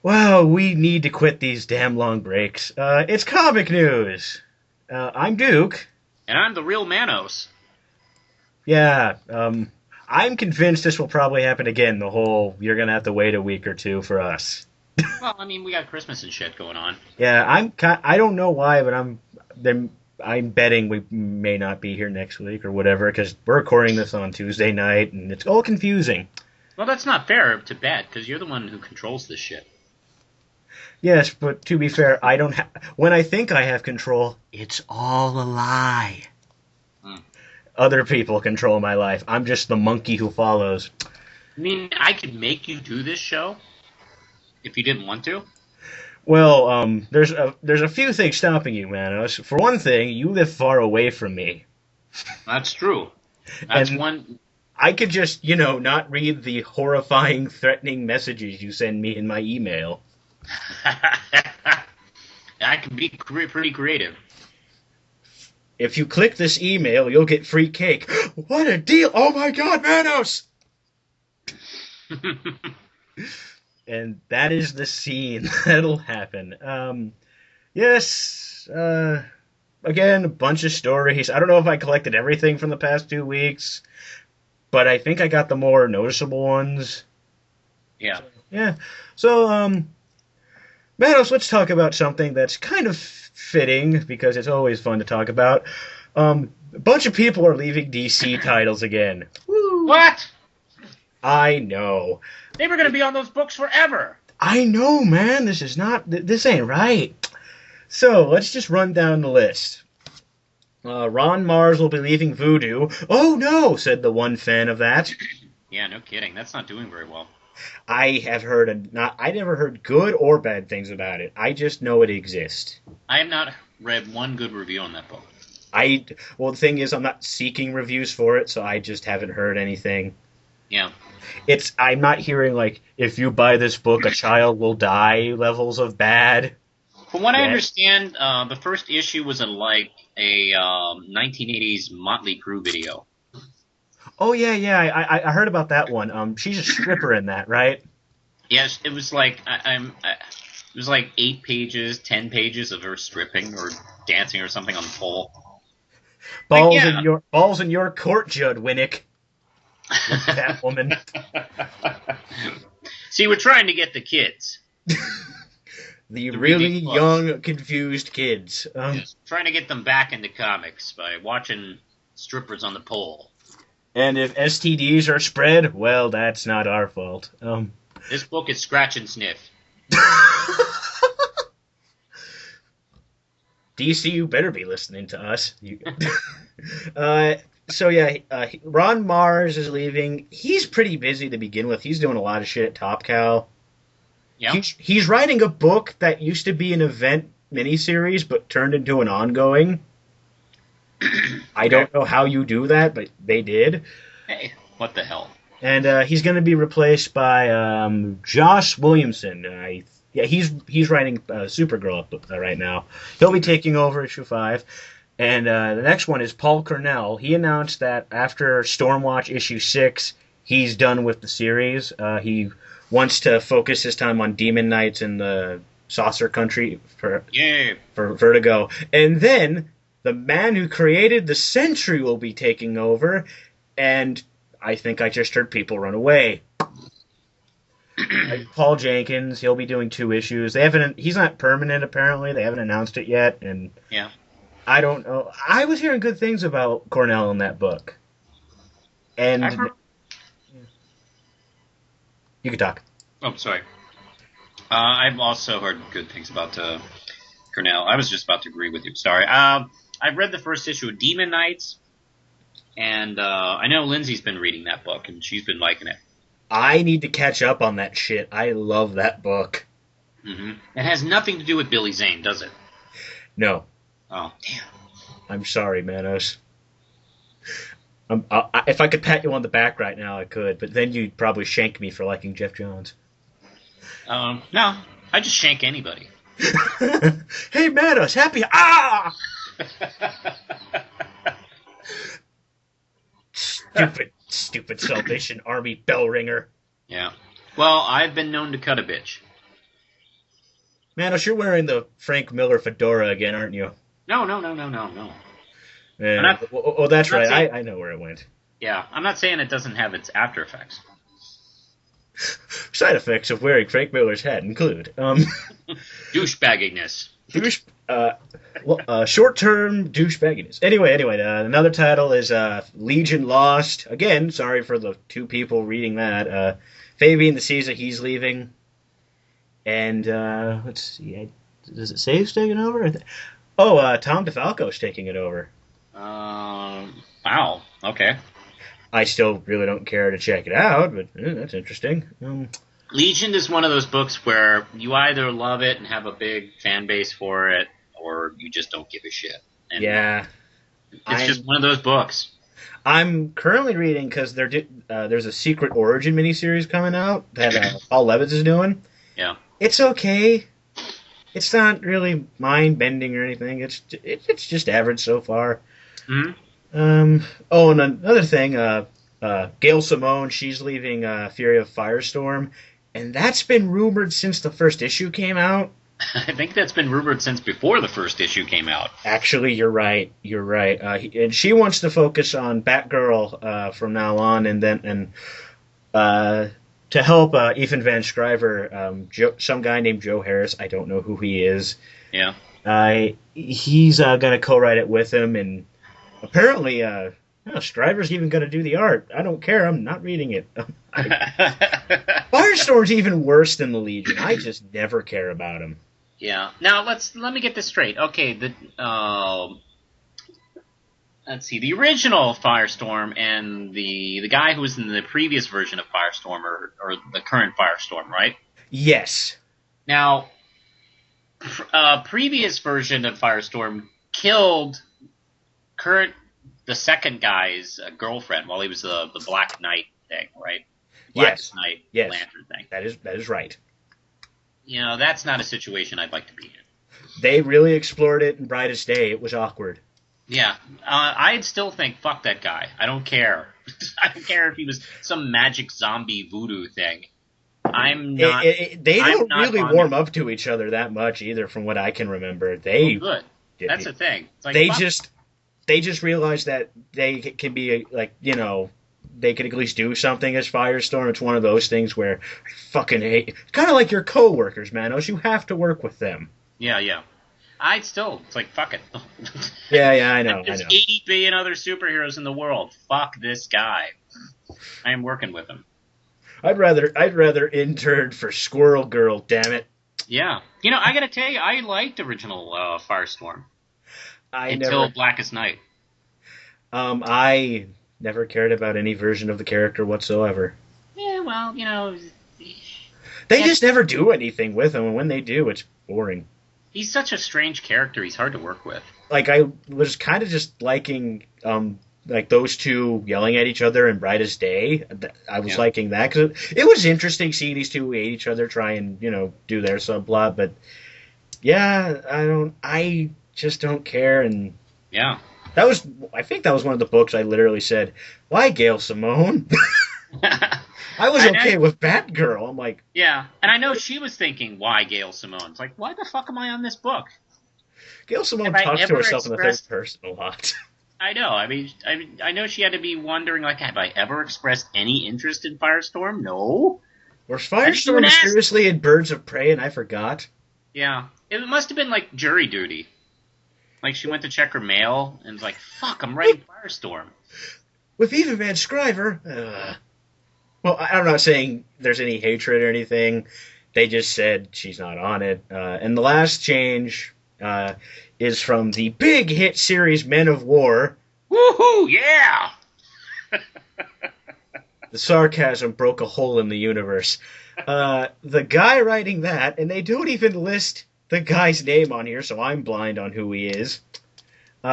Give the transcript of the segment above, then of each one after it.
Wow, we need to quit these damn long breaks. It's comic news. I'm Duke. And I'm the real Manos. Yeah, I'm convinced this will probably happen again. The whole you're gonna have to wait a week or two for us. Well, I mean, we got Christmas and shit going on. Yeah, I don't know why, but I'm betting we may not be here next week or whatever because we're recording this on Tuesday night and it's all confusing. Well, that's not fair to bet, because you're the one who controls this shit. Yes, but to be fair, I don't. When I think I have control, it's all a lie. Hmm. Other people control my life. I'm just the monkey who follows. I mean, I could make you do this show if you didn't want to. Well, there's a few things stopping you, Manos. For one thing, you live far away from me, That's true. That's and one. I could just, not read the horrifying, threatening messages you send me in my email. I can be pretty creative. If you click this email, you'll get free cake. What a deal! Oh my God, Manos! And that is the scene that'll happen. Yes, again, a bunch of stories. I don't know if I collected everything from the past 2 weeks, but I think I got the more noticeable ones. Yeah. Yeah. So, Manos, let's talk about something that's kind of fitting, because it's always fun to talk about. A bunch of people are leaving DC titles again. Woo! What? I know. They were going to be on those books forever. I know, man. This ain't right. So, let's just run down the list. Ron Mars will be leaving Voodoo. Oh no, said the one fan of that. Yeah, no kidding. That's not doing very well. I never heard good or bad things about it. I just know it exists. I have not read one good review on that book. Well, the thing is, I'm not seeking reviews for it, so I just haven't heard anything. Yeah. I'm not hearing, like, if you buy this book, a child will die levels of bad. From what I Yeah. understand, the first issue was a 1980s Motley Crue video. Oh, yeah, I heard about that one. She's a stripper in that, right? Yes, it was like it was like 8 pages, 10 pages of her stripping or dancing or something on the pole. Balls in your court, Judd Winnick. That woman. See, we're trying to get the kids. The The really reading books. young, confused kids. Yes, trying to get them back into comics by watching strippers on the pole. And if STDs are spread, well, that's not our fault. This book is scratch and sniff. DC, you better be listening to us. Ron Mars is leaving. He's pretty busy to begin with. He's doing a lot of shit at Top Cow. Yeah. He's writing a book that used to be an event miniseries, but turned into an ongoing. I don't know how you do that, but they did. Hey, what the hell? And he's going to be replaced by Josh Williamson. He's writing Supergirl right now. He'll be taking over issue 5. And the next one is Paul Cornell. He announced that after Stormwatch issue 6, he's done with the series. He wants to focus his time on Demon Knights in the Saucer Country for Vertigo. And then the man who created the Sentry will be taking over, and I think I just heard people run away. Paul Jenkins, he'll be doing 2 issues. He's not permanent, apparently. They haven't announced it yet, and Yeah. I don't know. I was hearing good things about Cornell in that book. And I've heard... you can talk. Oh, sorry. I've also heard good things about Cornell. I was just about to agree with you. Sorry. I've read the first issue of Demon Knights, and I know Lindsay's been reading that book, and she's been liking it. I need to catch up on that shit. I love that book. Mm-hmm. It has nothing to do with Billy Zane, does it? No. Oh, damn. I'm sorry, Manos. If I could pat you on the back right now, I could, but then you'd probably shank me for liking Jeff Johns. No, I just shank anybody. Hey, Manos, happy... Ah! Stupid Salvation Army bell ringer. Yeah. Well, I've been known to cut a bitch. Manos, you're wearing the Frank Miller fedora again, aren't you? No, no, no, no, no, no. I'm Yeah. not. Oh, that's I'm not right. saying. I know where it went. Yeah, I'm not saying it doesn't have its after effects. Side effects of wearing Frank Miller's hat include Douchebagginess. douche, short-term douchebagginess. Anyway, another title is Legion Lost. Again, sorry for the two people reading that. Fabian the Caesar, he's leaving, and let's see, does it say who's taking over? Tom DeFalco's taking it over. Wow. Okay. I still really don't care to check it out, but that's interesting. Legion is one of those books where you either love it and have a big fan base for it, or you just don't give a shit. And Yeah, it's just one of those books. I'm currently reading because there's a Secret Origin miniseries coming out that Paul Levitz is doing. Yeah. It's okay. It's not really mind bending or anything. It's just average so far. Hmm. And another thing, Gail Simone, she's leaving Fury of Firestorm, and that's been rumored since the first issue came out. I think that's been rumored since before the first issue came out. Actually, you're right. You're right. And she wants to focus on Batgirl from now on, and to help Ethan Van Sciver, some guy named Joe Harris. I don't know who he is. Yeah. He's going to co-write it with him, and apparently, Scriver's even going to do the art. I don't care. I'm not reading it. Firestorm's even worse than the Legion. I just never care about him. Yeah. Now let me get this straight. Okay. Let's see. The original Firestorm and the guy who was in the previous version of Firestorm or the current Firestorm, right? Yes. Now, previous version of Firestorm killed the second guy's girlfriend while he was the Black Knight thing, right? Yes. Knight Yes. Lantern thing. That is right. You know, that's not a situation I'd like to be in. They really explored it in Brightest Day. It was awkward. Yeah, I'd still think, fuck that guy. I don't care. I don't care if he was some magic zombie voodoo thing. I'm not. They don't really warm up to each other that much either, from what I can remember. Good. That's the thing. It's like, they just realized that they can be they could at least do something as Firestorm. It's one of those things where I fucking hate. Kind of like your coworkers, Manos. You have to work with them. Yeah. It's like, fuck it. Yeah, I know. There's 80 billion other superheroes in the world. Fuck this guy. I am working with him. I'd rather intern for Squirrel Girl, damn it. Yeah. You know, I gotta tell you, I liked original Firestorm. Until Blackest Night. I never cared about any version of the character whatsoever. Yeah, well, they just never do anything with him, and when they do, it's boring. He's such a strange character. He's hard to work with. Like, I was kind of just liking, those two yelling at each other in Brightest Day. I was liking that, because it was interesting seeing these two hate each other, try and, do their subplot, but, yeah, I just don't care, and... Yeah. I think that was one of the books I literally said, why Gail Simone? I was okay with Batgirl. I'm like... Yeah, and I know she was thinking, why Gail Simone? It's like, why the fuck am I on this book? Gail Simone talks to herself in the third person a lot. I know. I mean, I know she had to be wondering, like, have I ever expressed any interest in Firestorm? No. Was Firestorm mysteriously in Birds of Prey and I forgot? Yeah. It must have been, like, jury duty. Like, she went to check her mail and was like, fuck, I'm writing Firestorm. With Ethan Van Sciver? Well, I'm not saying there's any hatred or anything. They just said she's not on it. And the last change is from the big hit series Men of War. Woohoo! Yeah! The sarcasm broke a hole in the universe. The guy writing that, and they don't even list the guy's name on here, so I'm blind on who he is.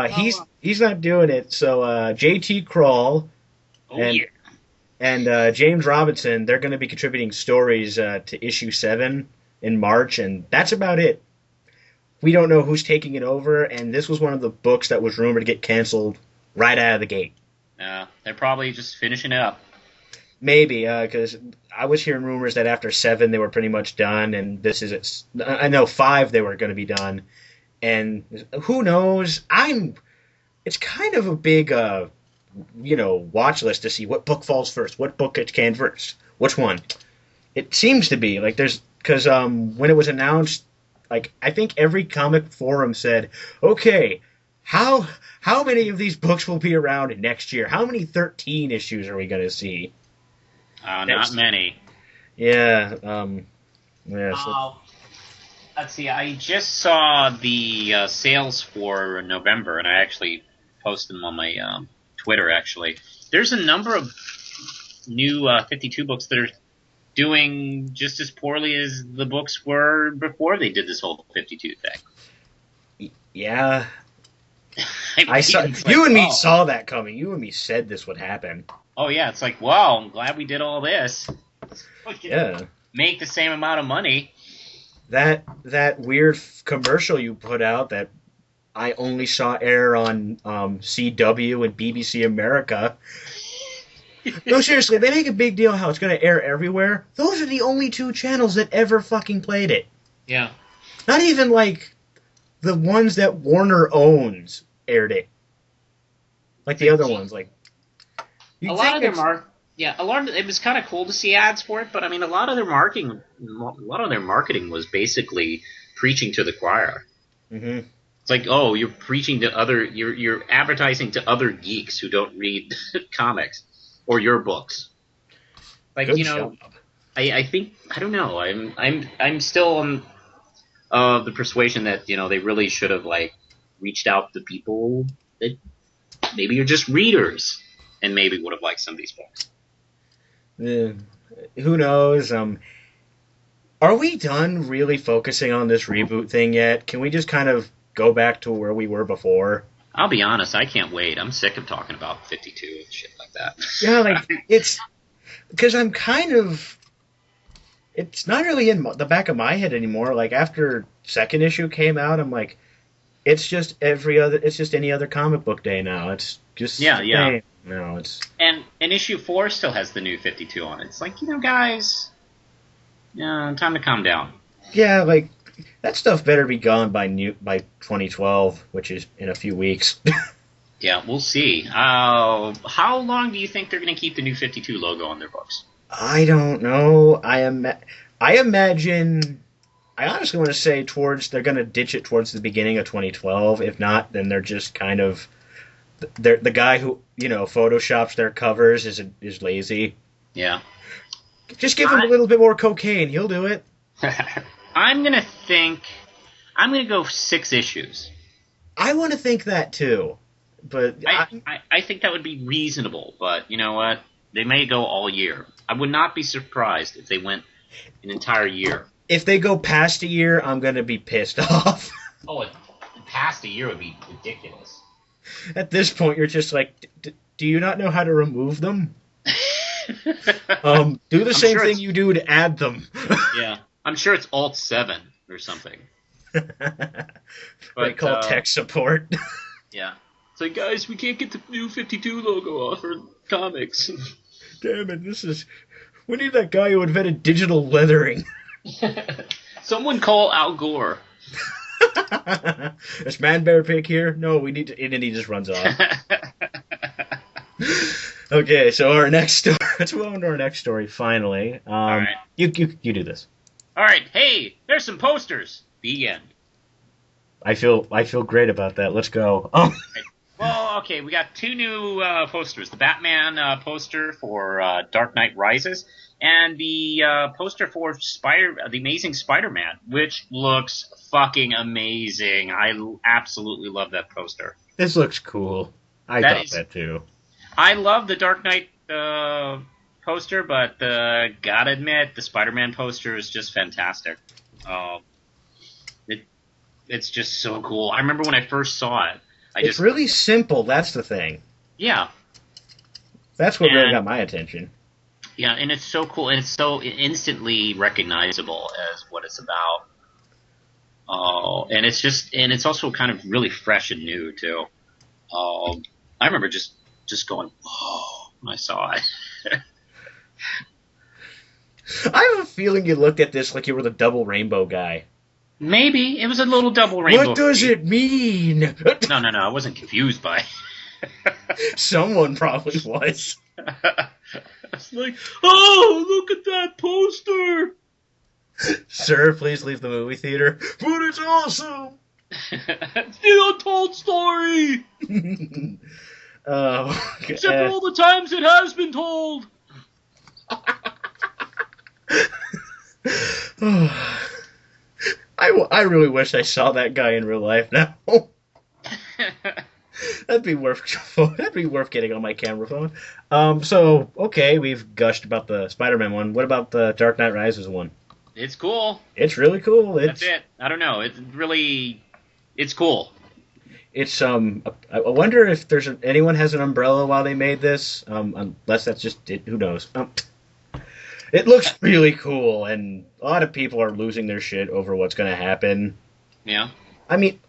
He's not doing it. So J.T. Kroll and James Robinson, they're going to be contributing stories to issue 7 in March, and that's about it. We don't know who's taking it over, and this was one of the books that was rumored to get canceled right out of the gate. They're probably just finishing it up. Maybe, because I was hearing rumors that after 7 they were pretty much done, and this is I know 5 they were going to be done, and who knows? It's kind of a big watch list to see what book falls first, what book gets canned first, which one. It seems to be like there's because when it was announced, like I think every comic forum said, okay, how many of these books will be around next year? How many 13 issues are we going to see? Not many. Yeah. Yeah. Let's see. I just saw the sales for November, and I actually posted them on my Twitter. Actually, there's a number of new 52 books that are doing just as poorly as the books were before they did this whole 52 thing. Yeah. I saw like, you and me saw that coming. You and me said this would happen. Oh yeah, it's like, wow, I'm glad we did all this. Yeah. Make the same amount of money. That weird commercial you put out that I only saw air on CW and BBC America. No, seriously, they make a big deal how it's going to air everywhere. Those are the only 2 channels that ever fucking played it. Yeah. Not even, like, the ones that Warner owns aired it. Like the other ones, like... A lot of their it was kind of cool to see ads for it, but I mean, a lot of their marketing was basically preaching to the choir. Mm-hmm. It's like, oh, you're preaching to you're advertising to other geeks who don't read comics or your books. Like, Good job. I think, I don't know, I'm still on the persuasion that, they really should have, like, reached out to people that maybe are just readers and maybe would have liked some of these books. Who knows? Are we done really focusing on this reboot thing yet? Can we just kind of go back to where we were before? I'll be honest, I can't wait. I'm sick of talking about 52 and shit like that. Yeah, like, it's... Because I'm kind of... It's not really in the back of my head anymore. Like, after 2nd issue came out, I'm like, it's just any other comic book day now. It's just... Yeah. No, it's... And issue 4 still has the new 52 on it. It's like, guys, time to calm down. Yeah, like, that stuff better be gone by 2012, which is in a few weeks. Yeah, we'll see. How long do you think they're going to keep the new 52 logo on their books? I don't know. I imagine... I honestly want to say they're going to ditch it towards the beginning of 2012. If not, then they're just kind of... the guy who, photoshops their covers is lazy. Yeah. Just give him a little bit more cocaine. He'll do it. I'm going to go 6 issues. I want to think that too. But I think that would be reasonable, but you know what? They may go all year. I would not be surprised if they went an entire year. If they go past a year, I'm going to be pissed off. Oh, past a year would be ridiculous. At this point, you're just like, do you not know how to remove them? Do the same thing you do to add them. Yeah. I'm sure it's Alt 7 or something. They call tech support. Yeah. It's like, guys, we can't get the new 52 logo off our comics. Damn it, we need that guy who invented digital leathering. Someone call Al Gore. Is Man Bear Pig here? No, we need to... And then he just runs off. Okay, so our next story... Let's move on to our next story, finally. All right. You do this. All right. Hey, there's some posters. The end. I feel great about that. Let's go. Well, okay, we got 2 new posters. The Batman poster for Dark Knight Rises, and the poster for the Amazing Spider-Man, which looks fucking amazing. I absolutely love that poster. This looks cool. I thought that too. I love the Dark Knight poster, but gotta admit, the Spider-Man poster is just fantastic. It's just so cool. I remember when I first saw it. It's really simple, that's the thing. Yeah. That's what really got my attention. Yeah, and it's so cool, and it's so instantly recognizable as what it's about. Oh, and it's also kind of really fresh and new, too. I remember just going, whoa, when I saw it. I have a feeling you looked at this like you were the double rainbow guy. Maybe it was a little double rainbow. What does it mean? No. I wasn't confused by it. Someone probably was. It's like, oh, look at that poster. Sir, please leave the movie theater. But it's awesome. It's the untold story. Except for all the times it has been told. I really wish I saw that guy in real life now. That'd be worth getting on my camera phone. So okay, we've gushed about the Spider-Man one. What about the Dark Knight Rises one? It's cool. It's really cool. That's it. I don't know. It's cool. It's I wonder if anyone has an umbrella while they made this. Unless that's just it. Who knows? It looks really cool, and a lot of people are losing their shit over what's going to happen. Yeah. I mean,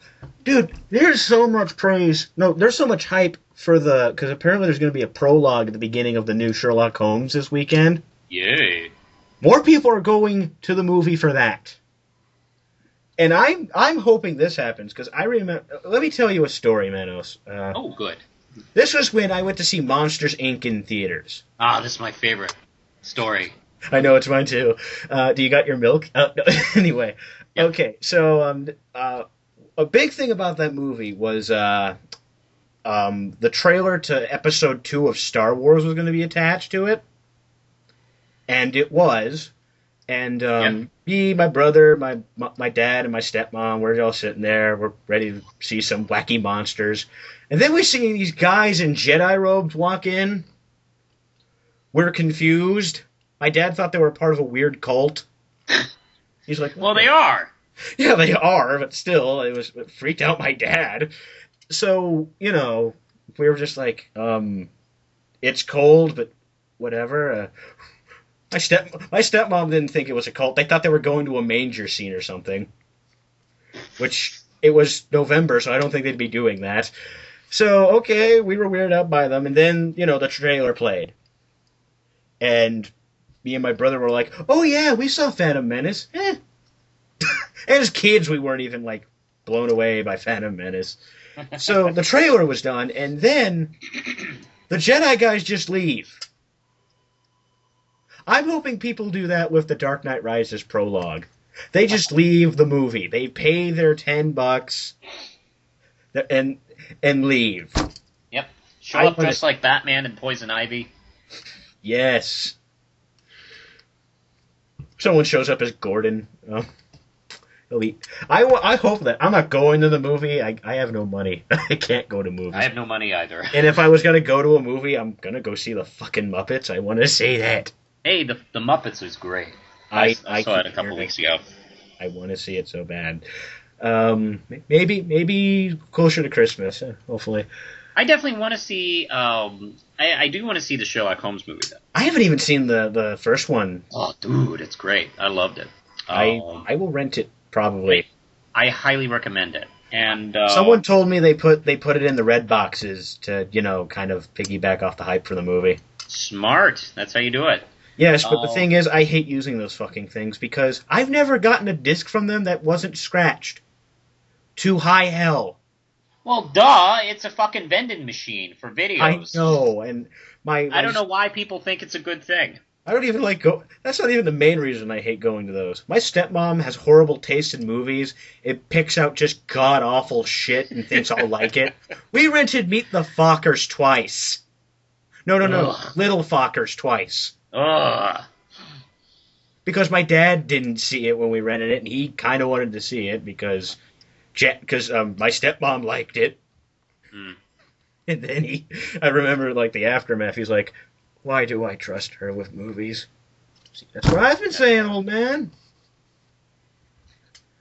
dude, there's so much praise. No, there's so much hype for because apparently there's going to be a prologue at the beginning of the new Sherlock Holmes this weekend. Yay. More people are going to the movie for that. And I'm hoping this happens, because I remember... Let me tell you a story, Manos. Oh, good. This was when I went to see Monsters, Inc. in theaters. Ah, this is my favorite story. I know, it's mine too. Do you got your milk? No. Anyway. Yep. Okay, so a big thing about that movie was the trailer to Episode 2 of Star Wars was going to be attached to it. And it was. And me, my brother, my dad, and my stepmom, we're all sitting there. We're ready to see some wacky monsters. And then we see these guys in Jedi robes walk in. We're confused. My dad thought they were part of a weird cult. He's like, well, they are. Yeah, they are, but still, it freaked out my dad. So, we were just like, it's cold, but whatever. My stepmom didn't think it was a cult. They thought they were going to a manger scene or something. Which, it was November, so I don't think they'd be doing that. So, okay, we were weirded out by them, and then, the trailer played. And me and my brother were like, oh yeah, we saw Phantom Menace. As kids, we weren't even, blown away by Phantom Menace. So the trailer was done, and then the Jedi guys just leave. I'm hoping people do that with the Dark Knight Rises prologue. They just leave the movie. They pay their $10 and leave. Yep. Show up dressed like Batman and Poison Ivy. Yes. Someone shows up as Gordon. I hope that. I'm not going to the movie. I have no money. I can't go to movies. I have no money either. And if I was going to go to a movie, I'm going to go see the fucking Muppets. I want to say that. Hey, the Muppets was great. I saw it a couple weeks ago. I want to see it so bad. Maybe closer to Christmas, hopefully. I definitely want to see... I do want to see the Sherlock Holmes movie, though. I haven't even seen the first one. Oh, dude, it's great. I loved it. I will rent it, probably. I highly recommend it. And someone told me they put it in the red boxes to, kind of piggyback off the hype for the movie. Smart. That's how you do it. Yes, but the thing is, I hate using those fucking things because I've never gotten a disc from them that wasn't scratched. To high hell. Well, duh, it's a fucking vending machine for videos. I know, and I don't know why people think it's a good thing. I don't even that's not even the main reason I hate going to those. My stepmom has horrible taste in movies. It picks out just god-awful shit and thinks I'll like it. We rented Meet the Fockers twice. No, Ugh. Little Fockers twice. Ugh. Because my dad didn't see it when we rented it, and he kind of wanted to see it because my stepmom liked it. Mm. And then I remember the aftermath. He's like, "Why do I trust her with movies?" See, that's what I've been saying, old man.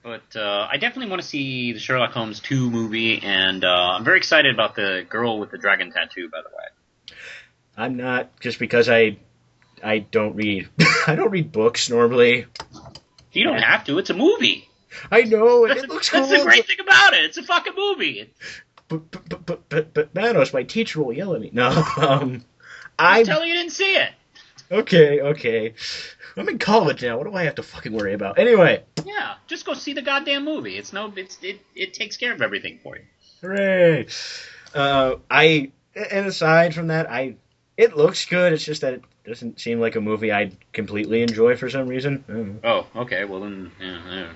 But I definitely want to see the Sherlock Holmes 2 movie, and I'm very excited about the girl with the dragon tattoo, by the way. I'm not, just because I don't read. I don't read books normally. You don't have to. It's a movie. I know, and it looks cool. That's the great thing about it. It's a fucking movie. But Manos, my teacher will yell at me. No, Tell her you didn't see it. Okay. I'm in college now. What do I have to fucking worry about? Anyway, Yeah, just go see the goddamn movie. It takes care of everything for you. hooray! And aside from that, it looks good. It's just that it doesn't seem like a movie I'd completely enjoy for some reason. I don't know. Oh, okay. Well then, yeah.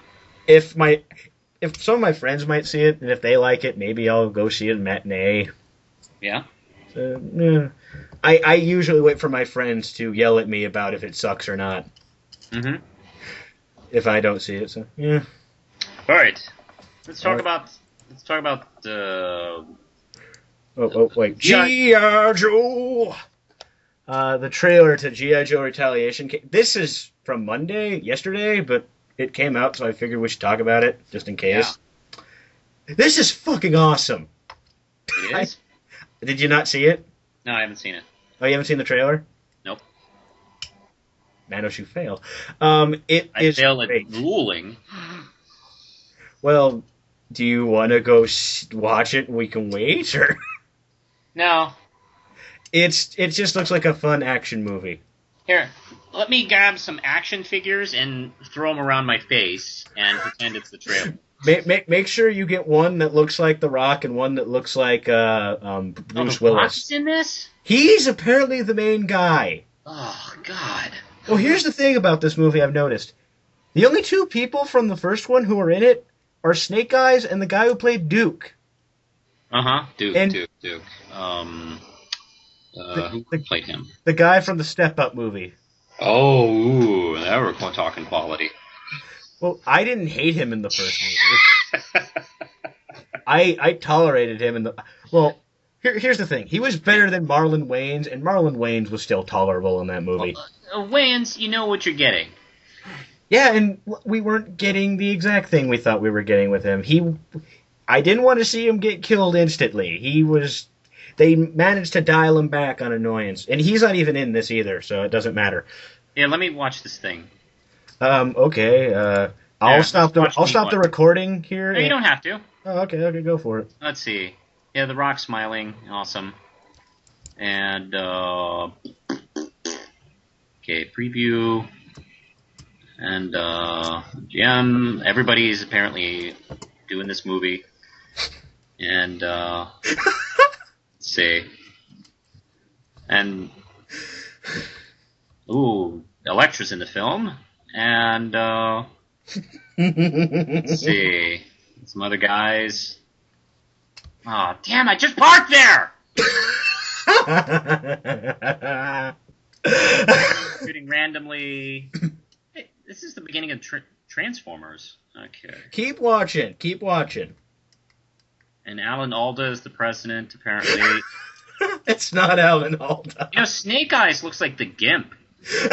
If my if some of my friends might see it, and if they like it, maybe I'll go see it at matinee. Yeah. So, yeah. I usually wait for my friends to yell at me about if it sucks or not Mm-hmm. if I don't see it. So yeah. All right. Let's All talk right. about. Let's talk about. Wait. G.I. G.I. Joe! The trailer to G.I. Joe Retaliation. This is from yesterday, but it came out, so I figured we should talk about it, just in Yeah. case. This is fucking awesome. It is. Did you not see it? No, I haven't seen it. Oh, you haven't seen the trailer? Nope. Manos, you fail. It I is fail at great. ruling. Well, do you want to go watch it and we can wait? Or No. it just looks like a fun action movie. Here, let me grab some action figures and throw them around my face and pretend it's the trailer. Make sure you get one that looks like The Rock and one that looks like Bruce The Willis. Rock's in this? He's apparently the main guy. Oh, God. Well, here's the thing about this movie I've noticed. The only two people from the first one who are in it are Snake Eyes and the guy who played Duke. Uh-huh. Duke. The- Who played him? The guy from the Step Up movie. Oh, ooh, now we're talking quality. Well, I didn't hate him in the first movie. I tolerated him in the... Well, here's the thing. He was better than Marlon Wayans, and Marlon Wayans was still tolerable in that movie. Wayans, you know what you're getting. Yeah, and we weren't getting the exact thing we thought we were getting with him. I didn't want to see him get killed instantly. They managed to dial him back on annoyance, and he's not even in this either, so it doesn't matter. Yeah, let me watch this thing. Okay. I'll stop the recording here. No, you don't have to. Oh, okay, go for it. Let's see. Yeah, The Rock smiling, awesome. And okay, preview. And everybody's apparently doing this movie. And let's see. And Elektra's in the film. And let's see. Some other guys. Oh, damn, I just parked there! Shooting randomly. Hey, this is the beginning of Transformers. Okay. Keep watching. And Alan Alda is the president, apparently. It's not Alan Alda. You know, Snake Eyes looks like the Gimp. With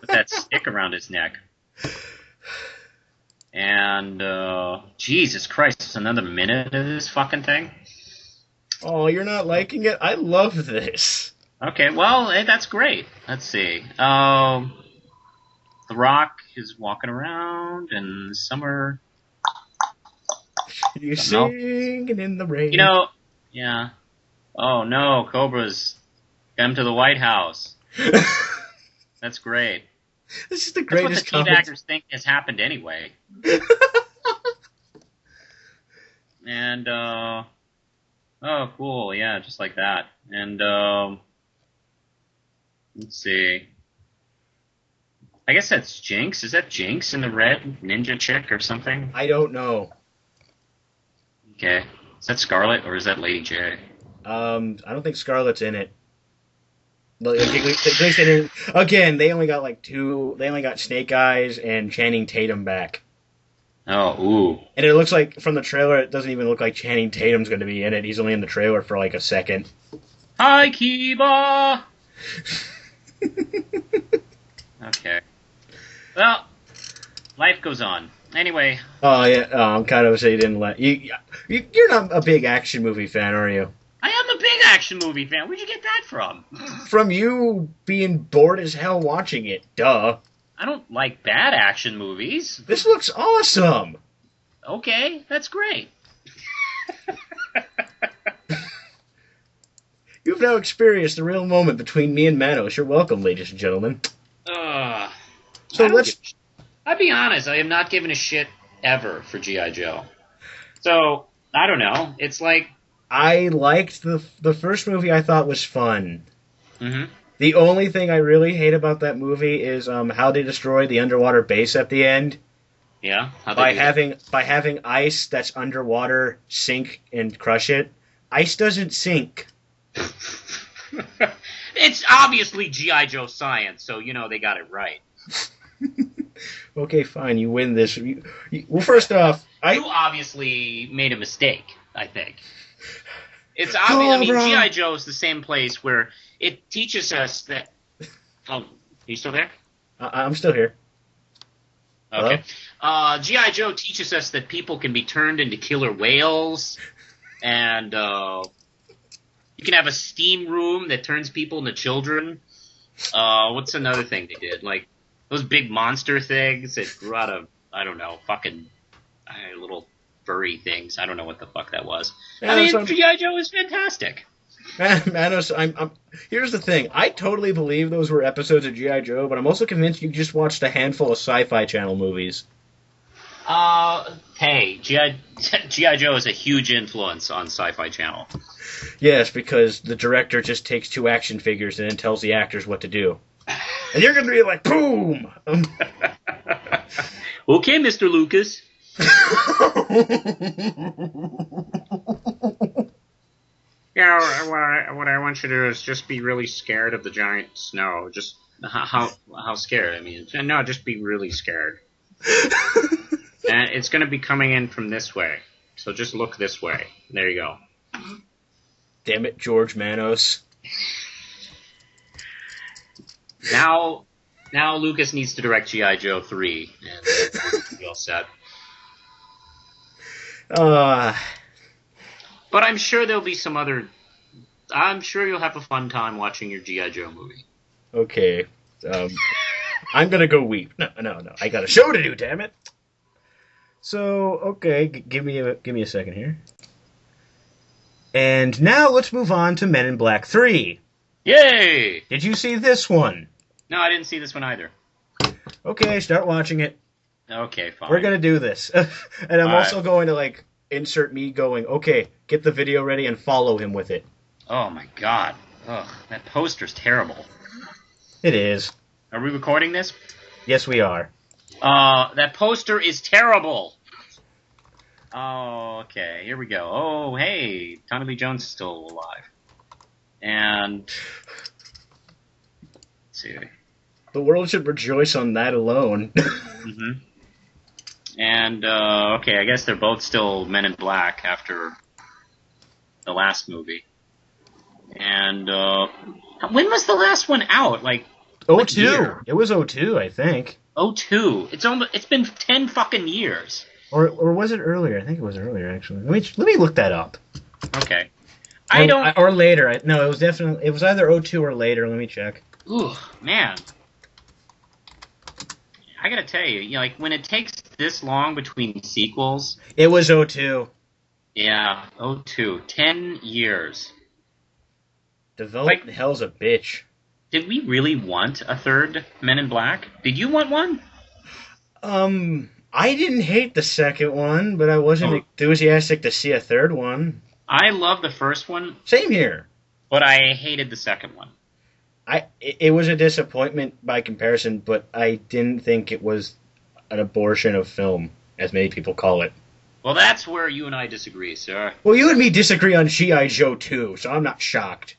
that stick around his neck. And, Jesus Christ, it's another minute of this fucking thing? Oh, you're not liking it? I love this. Okay, well, hey, that's great. Let's see. The Rock is walking around, and summer... You singing in the rain. You know, yeah. Oh, no, Cobra's come to the White House. That's great. This is the That's greatest what the teabaggers think has happened anyway. And, oh, cool, yeah, just like that. And, let's see. I guess that's Jinx. Is that Jinx in the red ninja chick or something? I don't know. Okay. Is that Scarlet or is that Lady J? I don't think Scarlett's in it. Like, at least they didn't. Again, they only got like two. They only got Snake Eyes and Channing Tatum back. Oh, ooh. And it looks like from the trailer, it doesn't even look like Channing Tatum's going to be in it. He's only in the trailer for like a second. Hi, Kiba! Okay. Well, life goes on. Anyway. Oh yeah, I'm kind of say you didn't let you. You're not a big action movie fan, are you? I am a big action movie fan. Where'd you get that from? From you being bored as hell watching it, duh. I don't like bad action movies. This looks awesome. Okay, that's great. You've now experienced a real moment between me and Manos. You're welcome, ladies and gentlemen. So I'll be honest, I have not given a shit ever for G.I. Joe. So, I don't know. It's like... I liked the first movie. I thought was fun. Mm-hmm. The only thing I really hate about that movie is how they destroyed the underwater base at the end. Yeah? By having ice that's underwater sink and crush it. Ice doesn't sink. It's obviously G.I. Joe science, so, they got it right. Okay, fine, you win this. Well, first off... You obviously made a mistake, I think. It's obvious. G.I. Joe is the same place where it teaches us that... Oh, are you still there? I'm still here. Okay. G.I. Joe teaches us that people can be turned into killer whales, and you can have a steam room that turns people into children. What's another thing they did? Like, those big monster things that grew out of, I don't know, fucking little furry things. I don't know what the fuck that was. G.I. Joe is fantastic. Manos, here's the thing. I totally believe those were episodes of G.I. Joe, but I'm also convinced you just watched a handful of Sci-Fi Channel movies. Hey, G.I. Joe is a huge influence on Sci-Fi Channel. Yes, because the director just takes two action figures and then tells the actors what to do. And you're going to be like, boom! Okay, Mr. Lucas. Yeah, what I want you to do is just be really scared of the giant snow. Just how scared? I mean, no, just be really scared. And it's going to be coming in from this way. So just look this way. There you go. Damn it, George Manos. Now Lucas needs to direct G.I. Joe 3, and we'll be all set. But I'm sure there'll be some other... I'm sure you'll have a fun time watching your G.I. Joe movie. Okay. I'm gonna go weep. No. I got a show to do, damn it. So, okay, give me a second here. And now let's move on to Men in Black 3. Yay! Did you see this one? No, I didn't see this one either. Okay, start watching it. Okay, fine. We're gonna do this. And I'm also going to, insert me going, okay, get the video ready and follow him with it. Oh my god. Ugh, that poster's terrible. It is. Are we recording this? Yes, we are. That poster is terrible. Oh, okay, here we go. Oh, hey, Tommy Lee Jones is still alive. And... let's see. The world should rejoice on that alone. Mm-hmm. And, okay, I guess they're both still Men in Black after the last movie. And, when was the last one out? Like, 02. It was 02, I think. 02. It's been 10 fucking years. Or was it earlier? I think it was earlier, actually. Let me look that up. Okay. Or later. No, it was definitely... It was either 02 or later. Let me check. Ooh, man. I gotta tell you, when it takes this long between sequels... It was 02. Yeah, 02. 10 years. Development hell's a bitch. Did we really want a third Men in Black? Did you want one? I didn't hate the second one, but I wasn't enthusiastic to see a third one. I love the first one. Same here. But I hated the second one. It was a disappointment by comparison, but I didn't think it was an abortion of film, as many people call it. Well, that's where you and I disagree, sir. Well, you and me disagree on G.I. Joe 2, so I'm not shocked.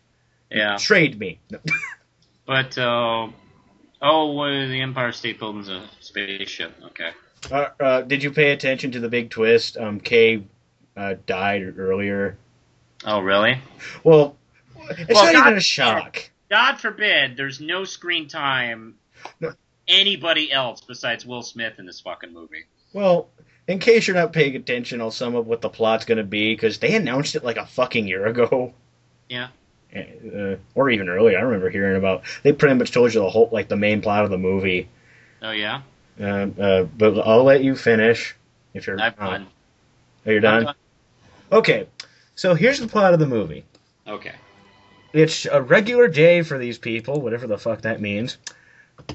Yeah. Trade me. No. But, the Empire State Building's a spaceship. Okay. Did you pay attention to the big twist? Kay died earlier. Oh, really? Well, it's not even a shock. God forbid there's no screen time anybody else besides Will Smith in this fucking movie. Well, in case you're not paying attention, I'll sum up what the plot's going to be, because they announced it like a fucking year ago. Yeah. Or even earlier. I remember hearing about... They pretty much told you the whole, the main plot of the movie. Oh, yeah? But I'll let you finish. If you're... I'm done. Oh, you're done? Okay. So here's the plot of the movie. Okay. it's a regular day for these people, whatever the fuck that means.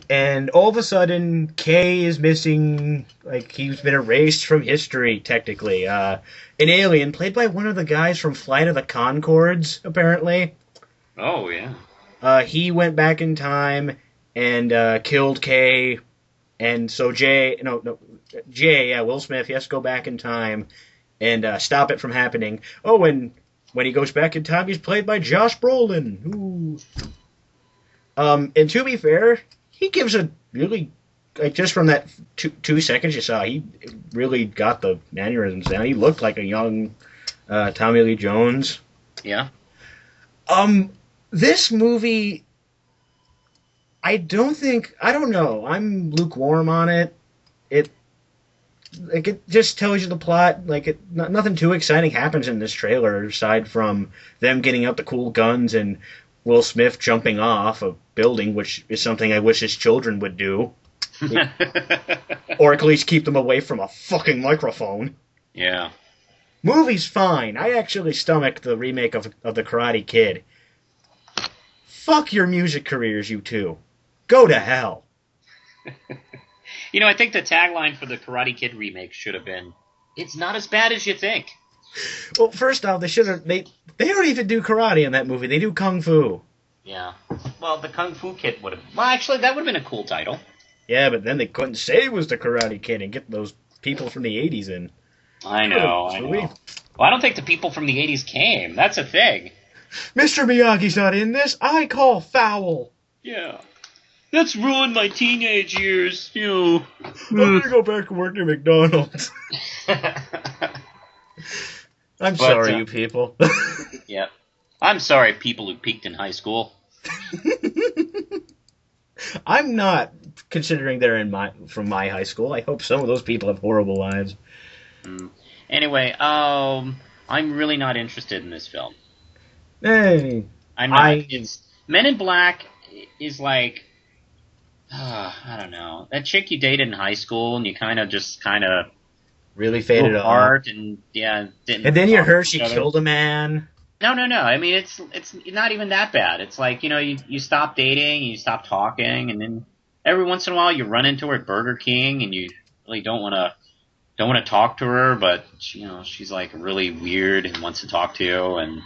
And all of a sudden, Kay is missing, like, he's been erased from history, technically. An alien, played by one of the guys from Flight of the Conchords, apparently. Oh, yeah. He went back in time and killed Kay, and so Jay, Will Smith, he has to go back in time and stop it from happening. Oh, and when he goes back in time, he's played by Josh Brolin. Ooh. And to be fair, he gives a really, like, just from that 2 seconds you saw, he really got the mannerisms down. He looked like a young Tommy Lee Jones. Yeah. This movie, I don't know. I'm lukewarm on it. It just tells you the plot. Like, nothing too exciting happens in this trailer aside from them getting out the cool guns and Will Smith jumping off a building, which is something I wish his children would do. Or at least keep them away from a fucking microphone. Yeah. Movie's fine. I actually stomach the remake of The Karate Kid. Fuck your music careers, you two. Go to hell. I think the tagline for the Karate Kid remake should have been, "It's not as bad as you think." Well, first off, they don't even do karate in that movie. They do kung fu. Yeah. Well, the Kung Fu Kid would have... Well, actually, that would have been a cool title. Yeah, but then they couldn't say it was the Karate Kid and get those people from the 80s in. I know. Well, I don't think the people from the 80s came. That's a thing. Mr. Miyagi's not in this. I call foul. Yeah. That's ruined my teenage years, I'm gonna go back and work at McDonald's. I'm sorry, you people. Yeah. I'm sorry, people who peaked in high school. I'm not, considering they're from my high school. I hope some of those people have horrible lives. Anyway, I'm really not interested in this film. Hey, I'm not. It's Men in Black is like, I don't know, that chick you dated in high school, and you kind of really faded apart, and didn't. And then you heard she killed a man. No. I mean, it's not even that bad. It's like, you stop dating, you stop talking, and then every once in a while you run into her at Burger King, and you really don't want to talk to her, but she's like really weird and wants to talk to you, and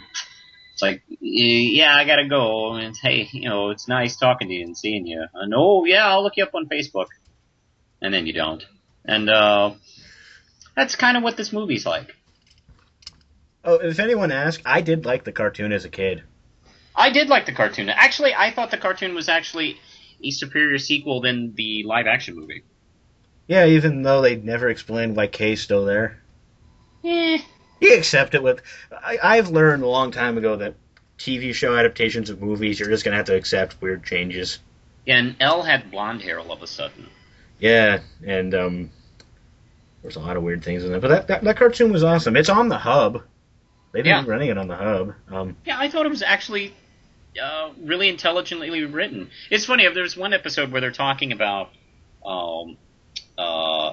it's like, yeah, I gotta go, and hey, it's nice talking to you and seeing you, and I'll look you up on Facebook, and then you don't, and that's kind of what this movie's like. Oh, if anyone asks, I did like the cartoon as a kid. I did like the cartoon. Actually, I thought the cartoon was actually a superior sequel than the live-action movie. Yeah, even though they never explained why Kay's still there. You accept it with... I've learned a long time ago that TV show adaptations of movies, you're just going to have to accept weird changes. Yeah, and Elle had blonde hair all of a sudden. Yeah, and there's a lot of weird things in there. But that cartoon was awesome. It's on the Hub. They've been running it on the Hub. Yeah, I thought it was actually really intelligently written. It's funny, there's one episode where they're talking about...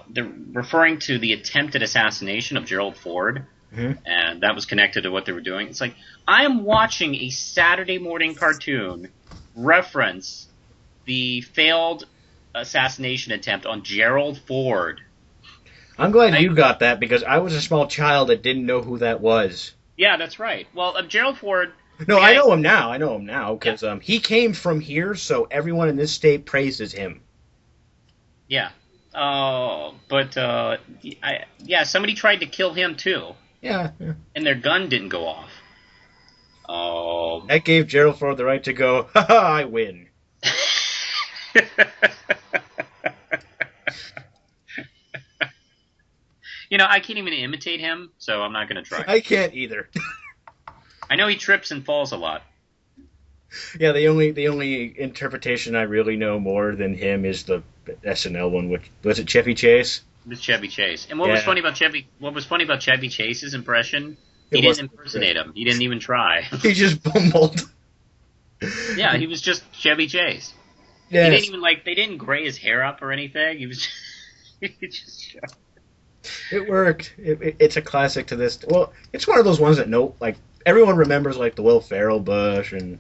they're referring to the attempted assassination of Gerald Ford, and that was connected to what they were doing. It's like, I am watching a Saturday morning cartoon reference the failed assassination attempt on Gerald Ford. I'm glad you got that, because I was a small child that didn't know who that was. Yeah, that's right. Well, Gerald Ford... No, I know him now, because he came from here, so everyone in this state praises him. Yeah. But somebody tried to kill him, too. Yeah. And their gun didn't go off. That gave Gerald Ford the right to go, ha-ha, I win. I can't even imitate him, so I'm not going to try. I can't either. I know he trips and falls a lot. Yeah, the only interpretation I really know more than him is the SNL one, which was it Chevy Chase? It was Chevy Chase. And what was funny about Chevy Chase's impression? He didn't impersonate him. He didn't even try. He just bumbled. Yeah, he was just Chevy Chase. Yes. He didn't even they didn't gray his hair up or anything. He was just It worked. It's a classic to this. Well, it's one of those ones that everyone remembers, like the Will Ferrell Bush and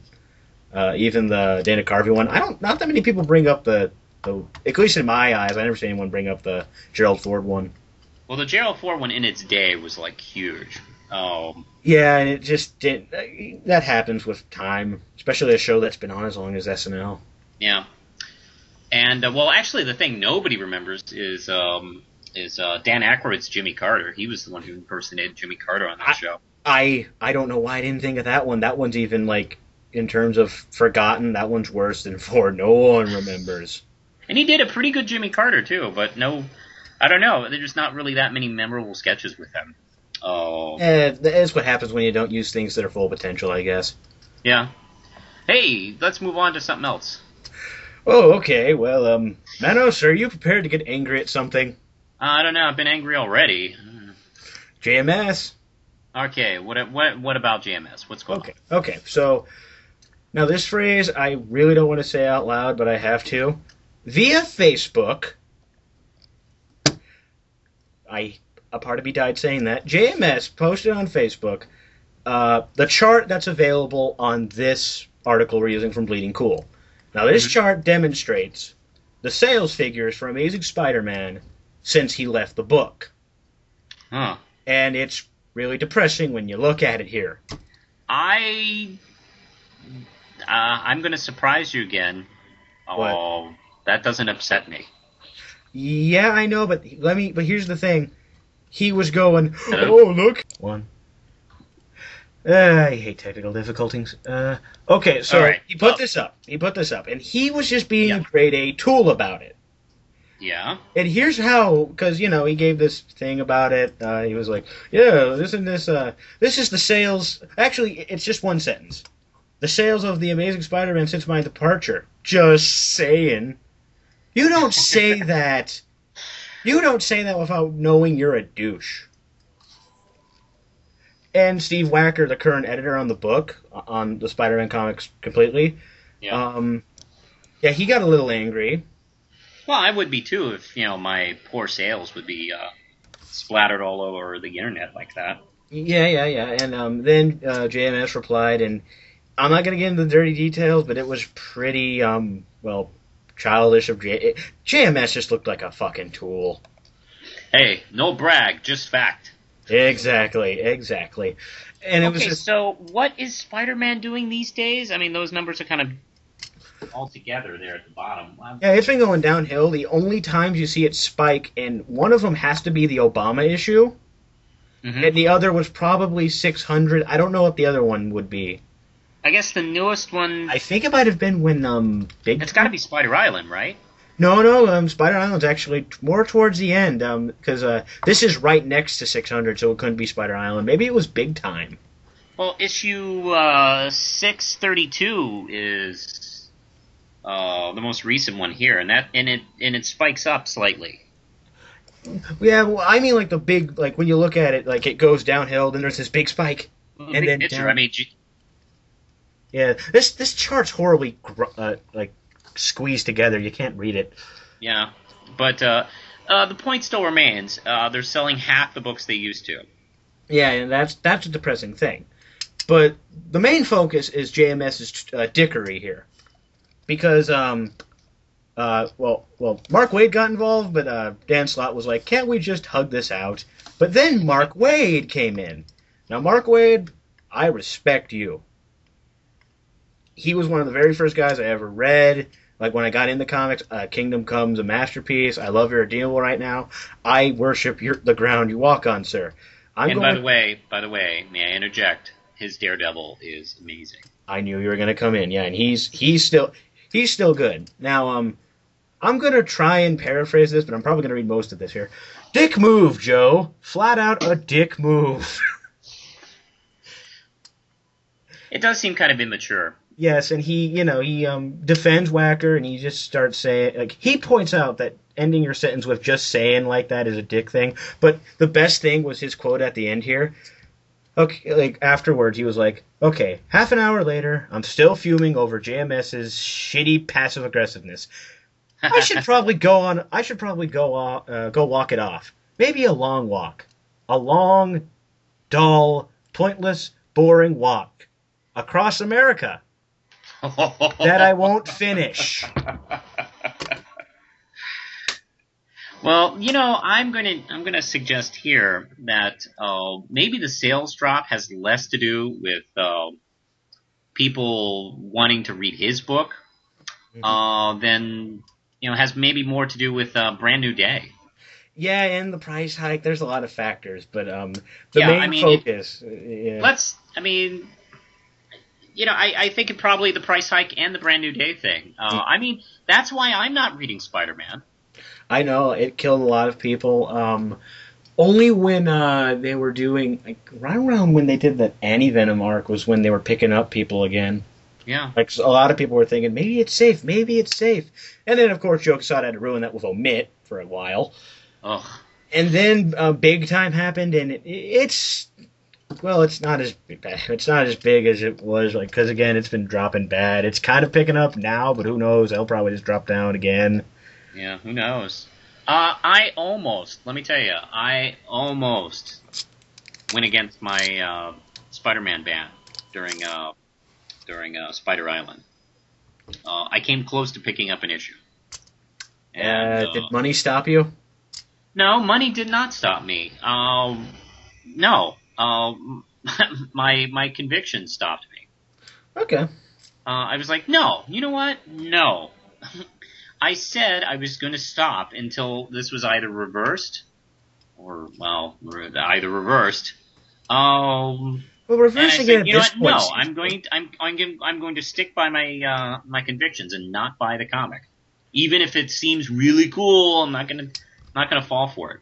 even the Dana Carvey one. Not that many people bring up at least in my eyes, I never seen anyone bring up the Gerald Ford one. Well, the Gerald Ford one in its day was like huge. Yeah, and it just didn't. That happens with time, especially a show that's been on as long as SNL. Yeah. And well, actually, the thing nobody remembers is Dan Aykroyd's Jimmy Carter. He was the one who impersonated Jimmy Carter on that show. I don't know why I didn't think of that one. That one's even like in terms of forgotten. That one's worse than Ford. No one remembers. And he did a pretty good Jimmy Carter too, but no, I don't know. There's not really that many memorable sketches with him. Oh, that's what happens when you don't use things that are full potential, I guess. Yeah. Hey, let's move on to something else. Oh, okay. Well, Manos, are you prepared to get angry at something? I don't know. I've been angry already. JMS. Okay. What about JMS? What's going on? Okay. So now this phrase I really don't want to say out loud, but I have to. Via Facebook, a part of me died saying that. JMS posted on Facebook the chart that's available on this article we're using from Bleeding Cool. Now, this chart demonstrates the sales figures for Amazing Spider-Man since he left the book. Huh. And it's really depressing when you look at it here. I'm going to surprise you again. What? Oh, that doesn't upset me. Yeah, I know, but here's the thing. He was going, oh, look. One. I hate technical difficulties. Okay, so right. He put this up, and he was just being a grade A tool about it. Yeah. And here's how, because, he gave this thing about it. He was like, yeah, this is the sales. Actually, it's just one sentence. The sales of The Amazing Spider-Man since my departure. Just saying. You don't say that. You don't say that without knowing you're a douche. And Steve Wacker, the current editor on the book, on the Spider-Man comics completely, he got a little angry. Well, I would be too if, my poor sales would be splattered all over the internet like that. Yeah. And then JMS replied, and I'm not going to get into the dirty details, but it was pretty, childish of JMS just looked like a fucking tool. Hey, no brag, just fact. Exactly. And it was just... So what is Spider-Man doing these days? I mean, those numbers are kind of all together there at the bottom. Yeah, it's been going downhill. The only times you see it spike, and one of them has to be the Obama issue, and the other was probably 600. I don't know what the other one would be. I guess the newest one... I think it might have been when It's got to be Spider Island, right? No, Spider Island's actually more towards the end, because this is right next to 600, so it couldn't be Spider Island. Maybe it was Big Time. Well, issue 632 is the most recent one here, and it spikes up slightly. Yeah, well, I mean, like the big, like when you look at it, like it goes downhill, then there's this big spike, Well, and big then picture. down. I mean, Yeah, this chart's horribly squeezed together. You can't read it. yeah, but the point still remains. They're selling half the books they used to. Yeah, and that's a depressing thing. But the main focus is JMS's dickery here, because Mark Waid got involved, but Dan Slott was like, "Can't we just hug this out?" But then Mark Waid came in. Now, Mark Waid, I respect you. He was one of the very first guys I ever read. Like, when I got into comics, Kingdom Come's a masterpiece. I love your deal right now. I worship the ground you walk on, sir. By the way, may I interject? His Daredevil is amazing. I knew you were going to come in, yeah, and he's still good. Now, I'm going to try and paraphrase this, but I'm probably going to read most of this here. Dick move, Joe. Flat out a dick move. It does seem kind of immature. Yes, and he defends Wacker, and he just starts saying, like, he points out that ending your sentence with just saying like that is a dick thing. But the best thing was his quote at the end here. Okay, like afterwards, he was like, "Okay, half an hour later, I'm still fuming over JMS's shitty passive aggressiveness. I should probably go walk it off. Maybe a long walk, a long, dull, pointless, boring walk across America." that I won't finish. Well, I'm gonna suggest here that maybe the sales drop has less to do with people wanting to read his book than has maybe more to do with Brand New Day. Yeah, and the price hike. There's a lot of factors, but the Yeah, I main mean, focus. Yeah. I think it probably the price hike and the Brand New Day thing. I mean, that's why I'm not reading Spider-Man. I know it killed a lot of people. Only when they were doing right around when they did the Anti-Venom arc was when they were picking up people again. Yeah. Like a lot of people were thinking maybe it's safe, and then of course Joe Quesada had to ruin that with Omit for a while. Ugh. And then Big Time happened, and it's not as bad. It's not as big as it was, because again, it's been dropping bad. It's kind of picking up now, but who knows? It'll probably just drop down again. Yeah, who knows? Let me tell you, I almost went against my Spider-Man ban during Spider Island. I came close to picking up an issue. And, did money stop you? No, money did not stop me. No. My conviction stopped me. Okay. I was like, no, you know what? No. I said I was going to stop until this was either reversed, either reversed. Well, reversing it at this point. No, I'm going to stick by my convictions and not buy the comic, even if it seems really cool. I'm not gonna fall for it.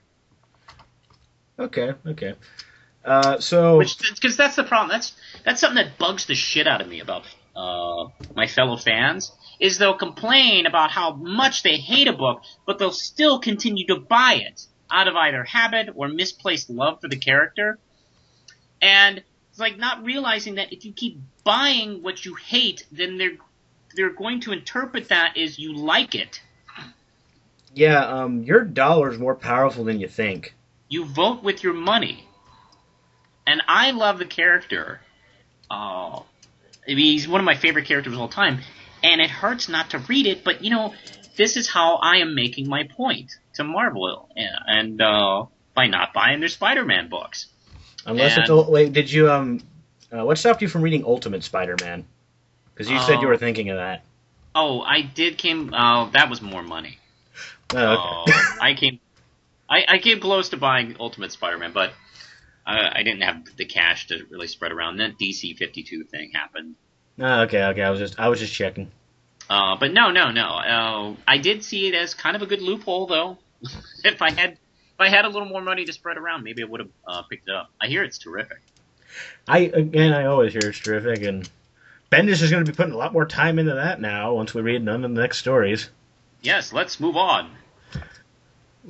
Okay. Because that's the problem. That's something that bugs the shit out of me about my fellow fans. Is they'll complain about how much they hate a book, but they'll still continue to buy it out of either habit or misplaced love for the character. And it's like not realizing that if you keep buying what you hate, then they're going to interpret that as you like it. Yeah, your dollar's more powerful than you think. You vote with your money. And I love the character. He's one of my favorite characters of all time. And it hurts not to read it, but this is how I am making my point to Marvel, and by not buying their Spider-Man books. Wait, did you what stopped you from reading Ultimate Spider-Man? Because you said you were thinking of that. Oh, I did. That was more money. Oh, okay. I came close to buying Ultimate Spider-Man, but I didn't have the cash to really spread around. Then DC 52 thing happened. Okay. I was just checking. But no. I did see it as kind of a good loophole, though. If I had a little more money to spread around, maybe I would have picked it up. I hear it's terrific. I always hear it's terrific, and Bendis is going to be putting a lot more time into that now once we read none of the next stories. Yes, let's move on.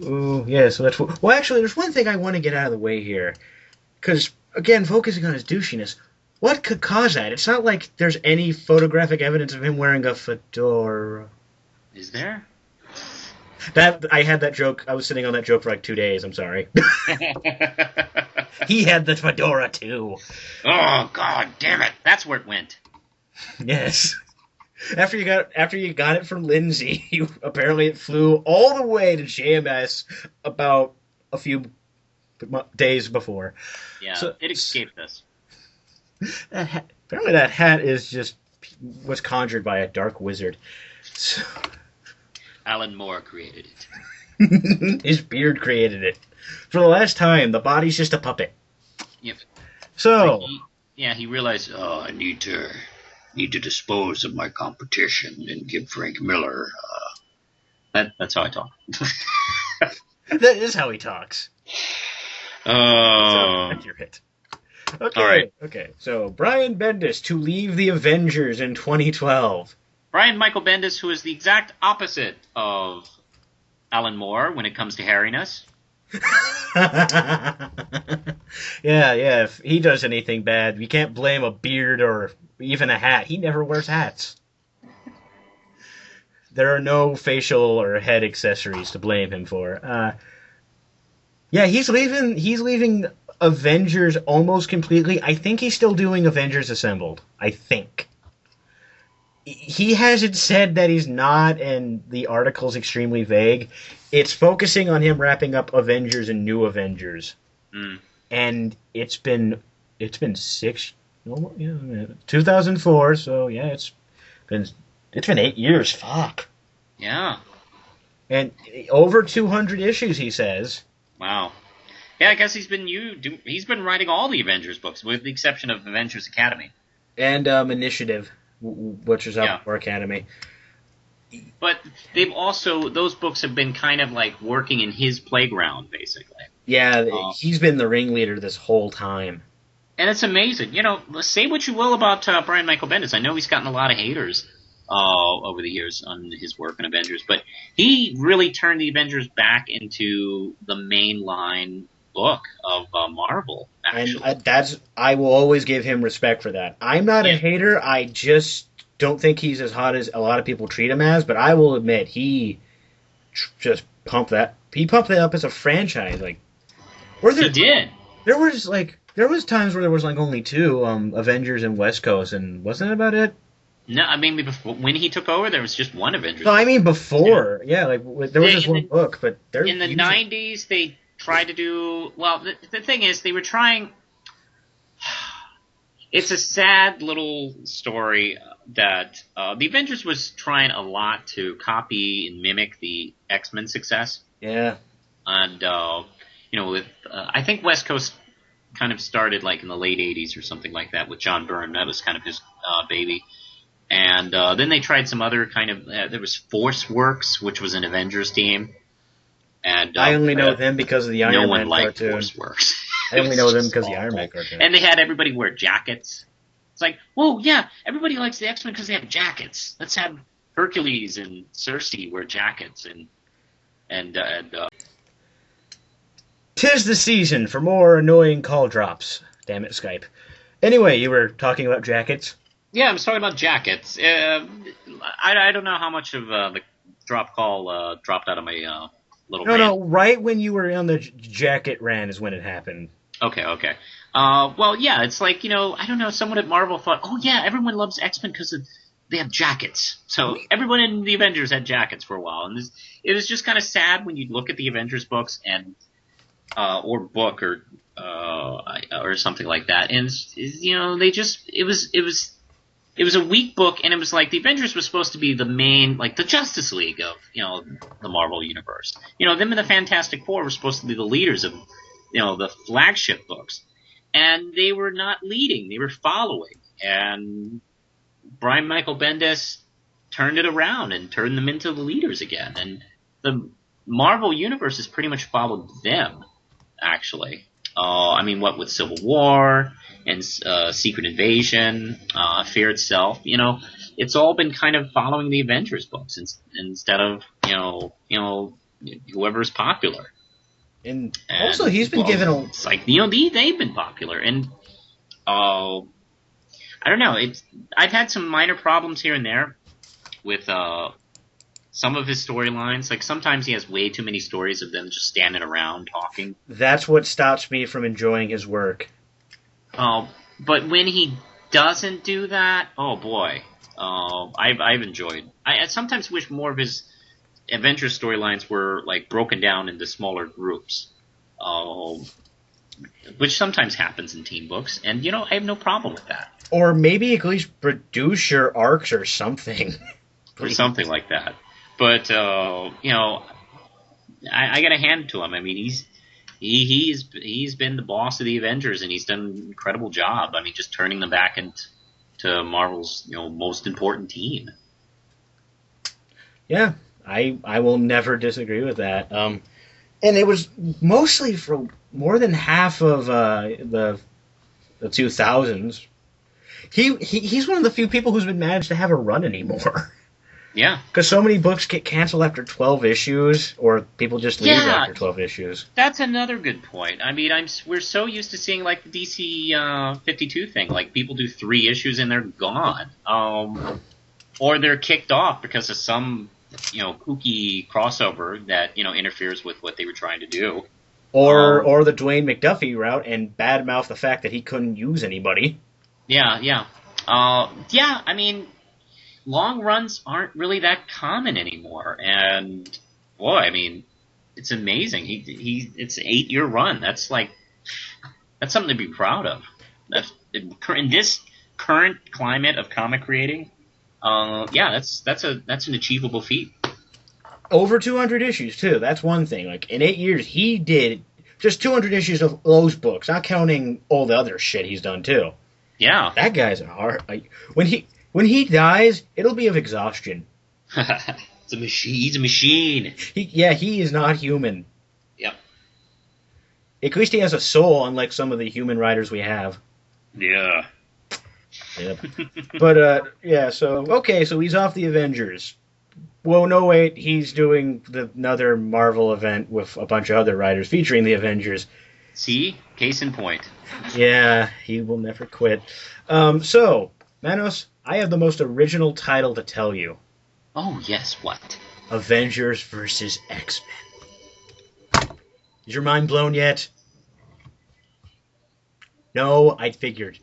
Ooh, yeah, so that's... Well, actually, there's one thing I want to get out of the way here. Because, again, focusing on his douchiness, what could cause that? It's not like there's any photographic evidence of him wearing a fedora. Is there? I had that joke. I was sitting on that joke for like 2 days. I'm sorry. He had the fedora, too. Oh, God damn it. That's where it went. Yes. After you got it from Lindsay, apparently it flew all the way to JMS about a few days before. Yeah, so, it escaped us. Apparently that hat was conjured by a dark wizard. So, Alan Moore created it. His beard created it. For the last time, the body's just a puppet. Yep. So... he realized, I need to dispose of my competition and give Frank Miller. That's how I talk. That is how he talks. Accurate. Okay. All right. Okay. So Brian Bendis to leave the Avengers in 2012. Brian Michael Bendis, who is the exact opposite of Alan Moore when it comes to hairiness. Yeah. If he does anything bad, you can't blame a beard or even a hat. He never wears hats. There are no facial or head accessories to blame him for. Yeah, he's leaving Avengers almost completely. I think he's still doing Avengers Assembled. I think. he hasn't said that he's not, and the article's extremely vague. It's focusing on him wrapping up Avengers and New Avengers, and it's been 2004. So yeah, been it's been 8 years. Fuck. Yeah. And over 200 issues, he says. Wow. Yeah, I guess he's been writing all the Avengers books, with the exception of Avengers Academy. And Initiative, which is up for Academy. But those books have been kind of like working in his playground, basically. Yeah, he's been the ringleader this whole time. And it's amazing. Say what you will about Brian Michael Bendis. I know he's gotten a lot of haters over the years on his work in Avengers, but he really turned the Avengers back into the mainline book of Marvel, actually. And I will always give him respect for that. I'm not a hater. I just don't think he's as hot as a lot of people treat him as, but I will admit he just pumped that. He pumped that up as a franchise. He did. There was times where there was only two Avengers and West Coast, and wasn't that about it? No, I mean, when he took over, there was just one Avengers. No, I mean before. Yeah, there was just one book, but in the 90s they tried to do well. The thing is, they were trying. It's a sad little story that the Avengers was trying a lot to copy and mimic the X-Men success. Yeah, and I think West Coast kind of started in the late 80s or something like that with John Byrne. That was kind of his baby. And then they tried some other kind of. There was Force Works, which was an Avengers team. And I only know them because of the Iron Man cartoon. No one liked Force Works. I only know them because of the Iron Man cartoon. And they had everybody wear jackets. It's like, whoa, yeah, everybody likes the X-Men because they have jackets. Let's have Hercules and Cersei wear jackets and. 'Tis the season for more annoying call drops. Damn it, Skype. Anyway, you were talking about jackets. Yeah, I was talking about jackets. I don't know how much of the drop call dropped out of my little rant. No, right when you were on the jacket rant is when it happened. Okay. Well, yeah, it's I don't know, someone at Marvel thought, oh yeah, everyone loves X-Men because they have jackets. So everyone in the Avengers had jackets for a while. And it was just kind of sad when you look at the Avengers books and or book or something like that. And, it was a weak book, and it was the Avengers was supposed to be the main, the Justice League of, the Marvel Universe. Them and the Fantastic Four were supposed to be the leaders of, the flagship books. And they were not leading, they were following. And Brian Michael Bendis turned it around and turned them into the leaders again. And the Marvel Universe has pretty much followed them, actually. What with Civil War and Secret Invasion, Fear itself, it's all been kind of following the Avengers books instead of whoever's popular. And also, he's been given a. It's they've been popular, and I don't know. I've had some minor problems here and there with some of his storylines. Sometimes he has way too many stories of them just standing around talking. That's what stops me from enjoying his work. But when he doesn't do that, oh boy, I've enjoyed. I sometimes wish more of his Avengers storylines were broken down into smaller groups, which sometimes happens in team books, and I have no problem with that. Or maybe at least produce your arcs or something, or something like that. But I got to hand it to him. He's been the boss of the Avengers, and he's done an incredible job. Just turning them back into Marvel's most important team. Yeah, I will never disagree with that. And it was mostly for more than half of the 2000s. He's one of the few people who's been managed to have a run anymore. Yeah. Because so many books get canceled after 12 issues, or people just leave after 12 issues. That's another good point. We're so used to seeing the DC 52 thing. People do 3 issues and they're gone. Or they're kicked off because of some, kooky crossover that, interferes with what they were trying to do. Or the Dwayne McDuffie route and badmouth the fact that he couldn't use anybody. Yeah. long runs aren't really that common anymore. And boy, I mean, it's amazing. It's an 8-year run. That's something to be proud of. That's in this current climate of comic creating. Yeah, that's an achievable feat. Over 200 issues too. That's one thing. Like in 8 years, he did just 200 issues of those books, not counting all the other shit he's done too. Yeah, That guy's a hard. Like when he dies, it'll be of exhaustion. it's a machine. He's a machine. He is not human. Yep. At least he has a soul, unlike some of the human writers we have. Yeah. Yep. But so he's off the Avengers. Well, no, wait, he's doing another Marvel event with a bunch of other writers featuring the Avengers. See? Case in point. Yeah, he will never quit. So, Manos, I have the most original title to tell you. Oh, yes, what? Avengers versus X-Men. Is your mind blown yet? No, I figured.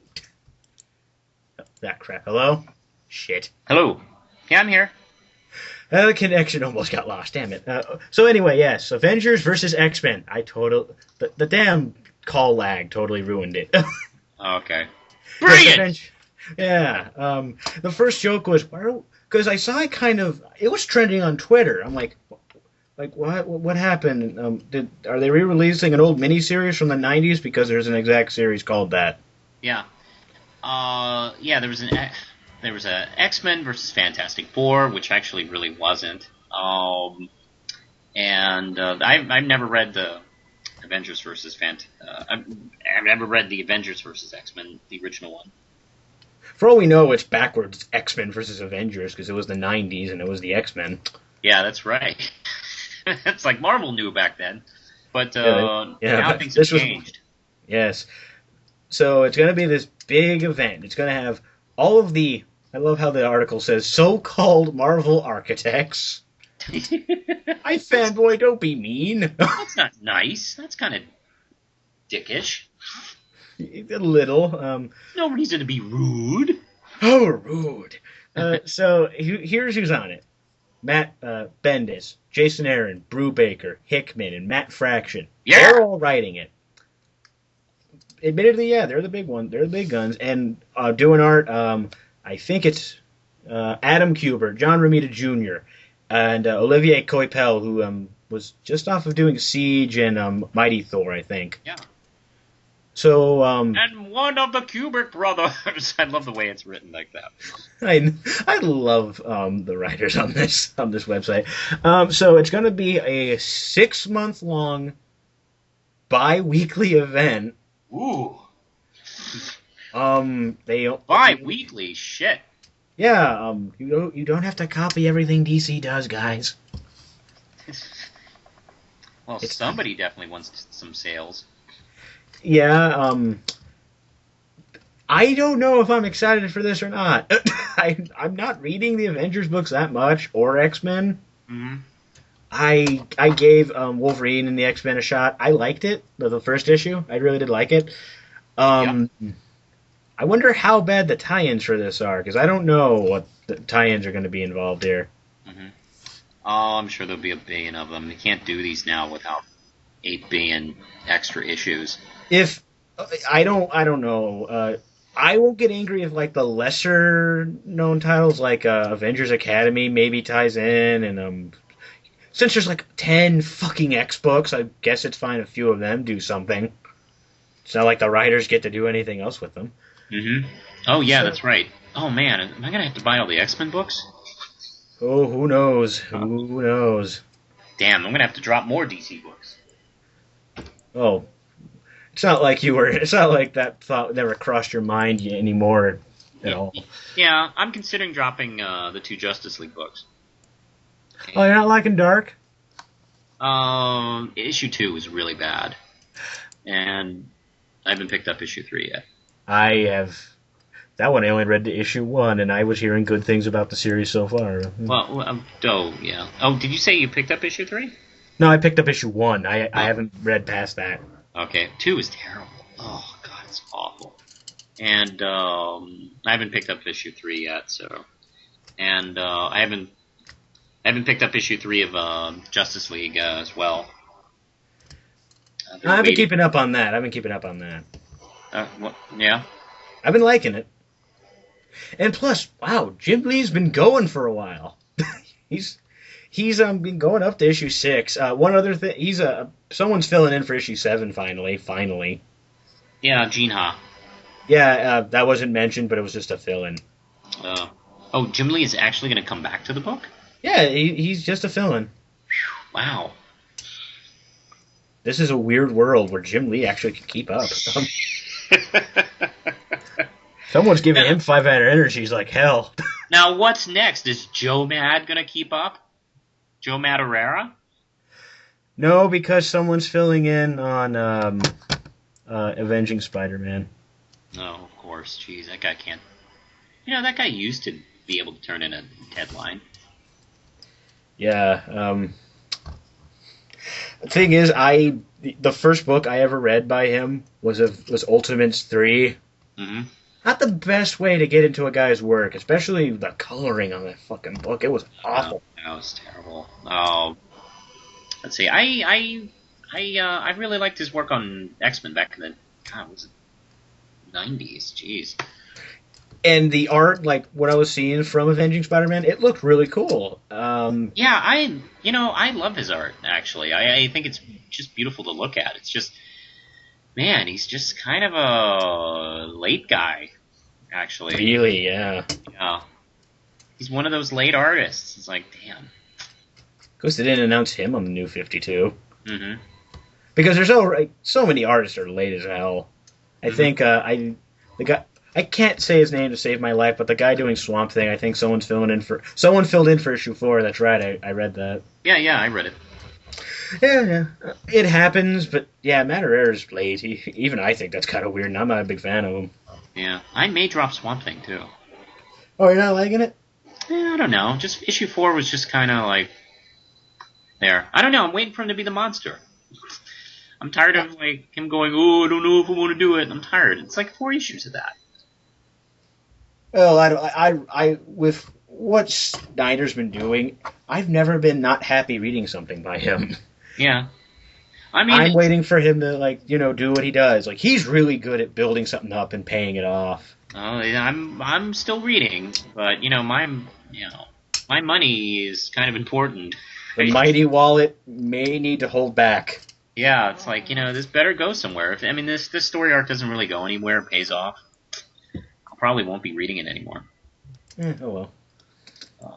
That crap. Hello? Shit. Hello. Yeah, I'm here. The connection almost got lost. Damn it. So anyway, yes, Avengers versus X-Men. The damn call lag totally ruined it. Okay. Brilliant. Yeah. The first joke was because I saw it was trending on Twitter. I'm like what happened? Are they re-releasing an old miniseries from the '90s? Because there's an exact series called that. Yeah. Yeah. There was a X-Men versus Fantastic Four, which actually really wasn't. I've never read the Avengers versus I've never read the Avengers versus X-Men, the original one. For all we know, it's backwards X-Men versus Avengers because it was the '90s and it was the X-Men. Yeah, that's right. It's like Marvel knew back then, but now things have changed. Yes. So it's going to be this big event. It's going to have all of the, I love how the article says, so-called Marvel architects. I fanboy, don't be mean. That's not nice. That's kind of dickish. A little. Nobody's going to be rude. Oh, rude. So here's who's on it. Matt Bendis, Jason Aaron, Brubaker, Hickman, and Matt Fraction. Yeah. They're all writing it. Admittedly, yeah, they're the big one. They're the big guns. And doing art, I think it's Adam Kubert, John Romita Jr., and Olivier Coipel, who was just off of doing Siege and Mighty Thor, I think. Yeah. So, and one of the Kubert brothers. I love the way it's written like that. I love the writers on this website. So it's going to be a 6-month-long bi-weekly event. Ooh. Bi-weekly? Shit. Yeah. You don't have to copy everything DC does, guys. Well, somebody definitely wants some sales. Yeah, I don't know if I'm excited for this or not. I'm not reading the Avengers books that much, or X-Men. Mm-hmm. I gave Wolverine and the X-Men a shot. I liked it, the first issue. I really did like it. I wonder how bad the tie-ins for this are, because I don't know what the tie-ins are going to be involved here. Mm-hmm. Oh, I'm sure there'll be a billion of them. You can't do these now without 8 billion extra issues. If I don't know. I won't get angry if like the lesser known titles like Avengers Academy maybe ties in, and since there's like 10 fucking X books, I guess it's fine if a few of them do something. It's not like the writers get to do anything else with them. Mm-hmm. Oh yeah, that's right. Oh man, am I gonna have to buy all the X-Men books? Oh, who knows? Who knows? Damn, I'm gonna have to drop more DC books. Oh. It's not like that thought never crossed your mind anymore at all. Yeah, I'm considering dropping the 2 Justice League books. Oh, you're not liking Dark? Issue 2 was really bad. And I haven't picked up issue 3 yet. I have. That one I only read to issue 1, and I was hearing good things about the series so far. Well, yeah. Oh, did you say you picked up issue 3? No, I picked up issue 1. I haven't read past that. Okay, 2 is terrible. Oh, God, it's awful. And I haven't picked up issue 3 yet, so and I haven't picked up issue 3 of Justice League as well. I've been keeping up on that. Yeah. I've been liking it. And plus, wow, Jim Lee's been going for a while. he's been going up to issue 6. One other thing, someone's filling in for issue 7 finally. Yeah, Gene Ha. Yeah, that wasn't mentioned, but it was just a fill-in. Jim Lee is actually going to come back to the book? Yeah, he's just a fill-in. Wow. This is a weird world where Jim Lee actually can keep up. Someone's giving him 500 energies like hell. Now, what's next? Is Joe Mad going to keep up? Joe Madureira? No, because someone's filling in on Avenging Spider-Man. No, of course. Jeez, that guy can't... that guy used to be able to turn in a headline. Yeah. The thing is, the first book I ever read by him was Ultimates 3. Mm-hmm. Not the best way to get into a guy's work, especially the coloring on that fucking book. It was awful. That was terrible. Oh, let's see. I really liked his work on X-Men back in the was it 90s? Jeez. And the art, like what I was seeing from Avenging Spider-Man, it looked really cool. Yeah, I love his art. Actually, I think it's just beautiful to look at. It's just, man, he's just kind of a late guy. Actually, really, yeah. Yeah, he's one of those late artists. It's like, damn. Because they didn't announce him on the New 52. Mm-hmm. Because there's so many artists are late as hell. I think the guy. I can't say his name to save my life, but the guy doing Swamp Thing, I think someone filled in for issue 4. That's right, I read that. Yeah, I read it. Yeah. It happens, but yeah, Madureira's late. Even I think that's kind of weird, and I'm not a big fan of him. Yeah, I may drop Swamp Thing too. Oh, you're not liking it? I don't know. Just issue 4 was just kind of like there. I don't know. I'm waiting for him to be the monster. I'm tired of like him going, "Oh, I don't know if I want to do it." I'm tired. It's like 4 issues of that. Well, I with what Snyder's been doing, I've never been not happy reading something by him. Yeah. I mean, I'm waiting for him to do what he does. Like, he's really good at building something up and paying it off. Oh, yeah, I'm still reading, but my money is kind of important. The mighty wallet may need to hold back. Yeah, it's like, this better go somewhere. This story arc doesn't really go anywhere. It pays off. I probably won't be reading it anymore. Oh well.